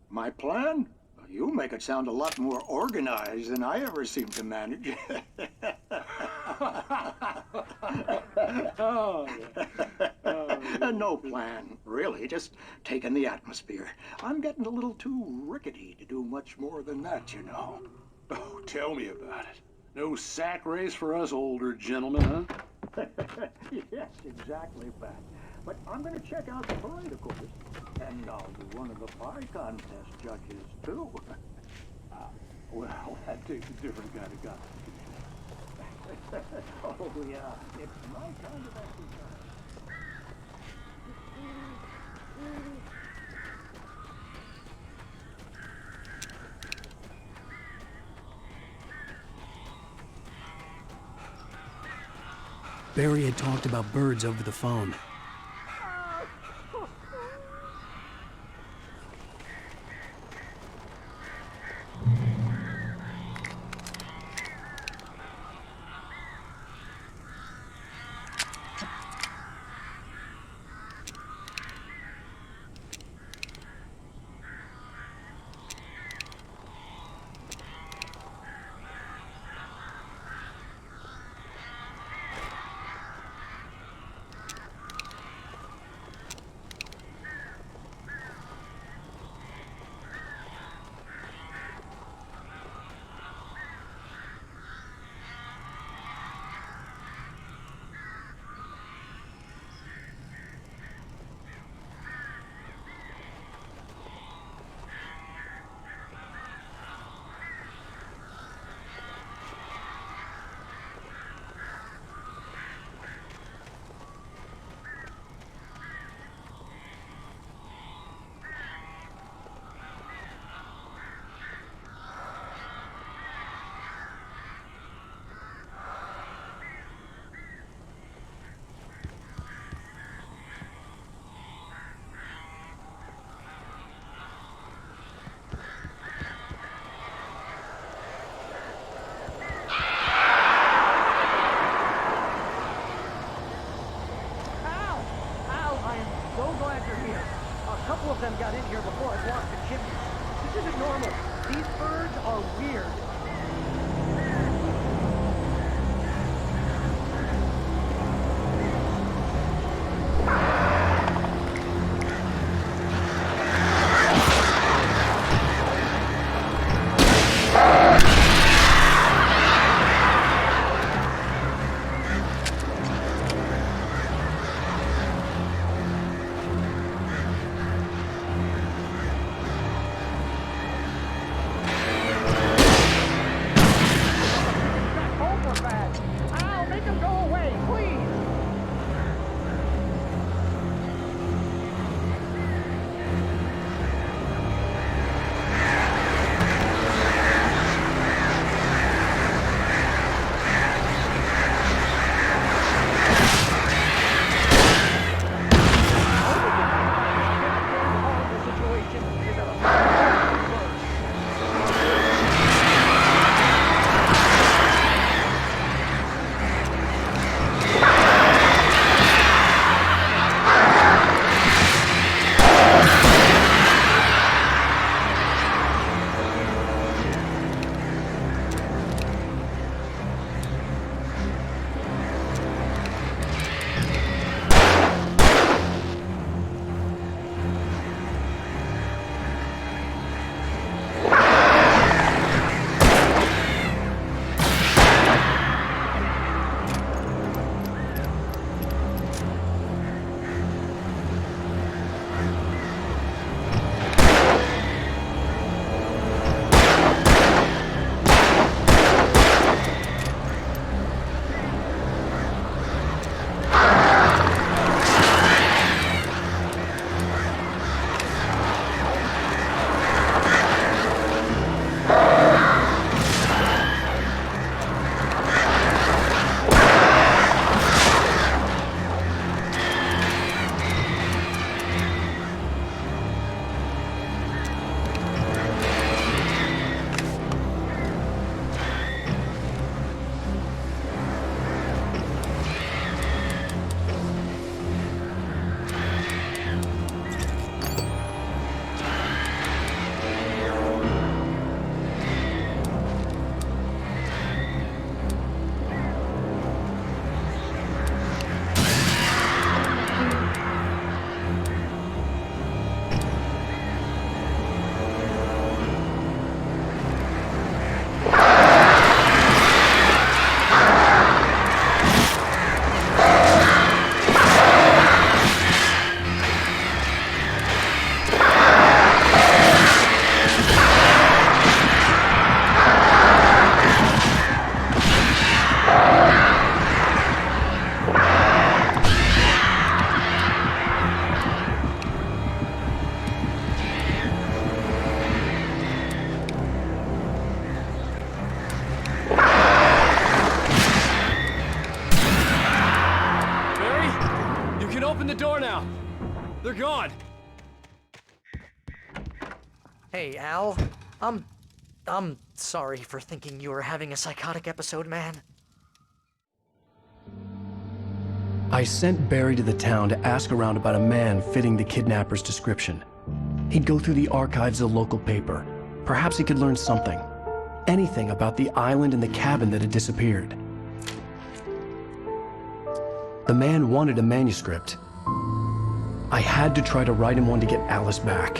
My plan? You make it sound a lot more organized than I ever seem to manage. No plan, really. Just taking the atmosphere. I'm getting a little too rickety to do much more than that, you know. Oh, tell me about it. No sack race for us older gentlemen, huh? Yes, exactly, Pat. But I'm going to check out the parade, of course. And I'll be one of the pie contest judges, too. Well, that takes a different kind of competition. Oh, yeah. It's my kind of exercise. Barry had talked about birds over the phone. Open the door now. They're gone. Hey, Al. I'm sorry for thinking you were having a psychotic episode, man. I sent Barry to the town to ask around about a man fitting the kidnapper's description. He'd go through the archives of the local paper. Perhaps he could learn something. Anything about the island and the cabin that had disappeared. The man wanted a manuscript. I had to try to write him one to get Alice back.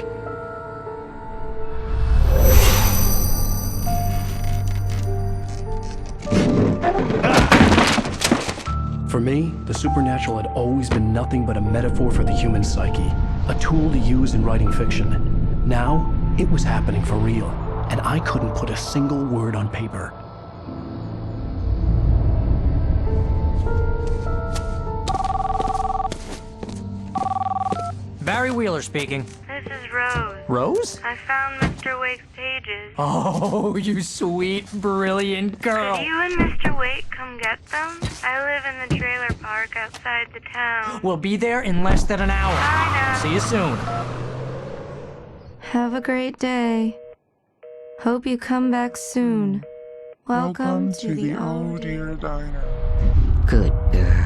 For me, the supernatural had always been nothing but a metaphor for the human psyche, a tool to use in writing fiction. Now, it was happening for real, and I couldn't put a single word on paper. Barry Wheeler speaking. This is Rose. Rose? I found Mr. Wake's pages. Oh, you sweet, brilliant girl. Could you and Mr. Wake come get them? I live in the trailer park outside the town. We'll be there in less than an hour. Bye now. See you soon. Have a great day. Hope you come back soon. Welcome to the Oh Dear Diner. Good girl.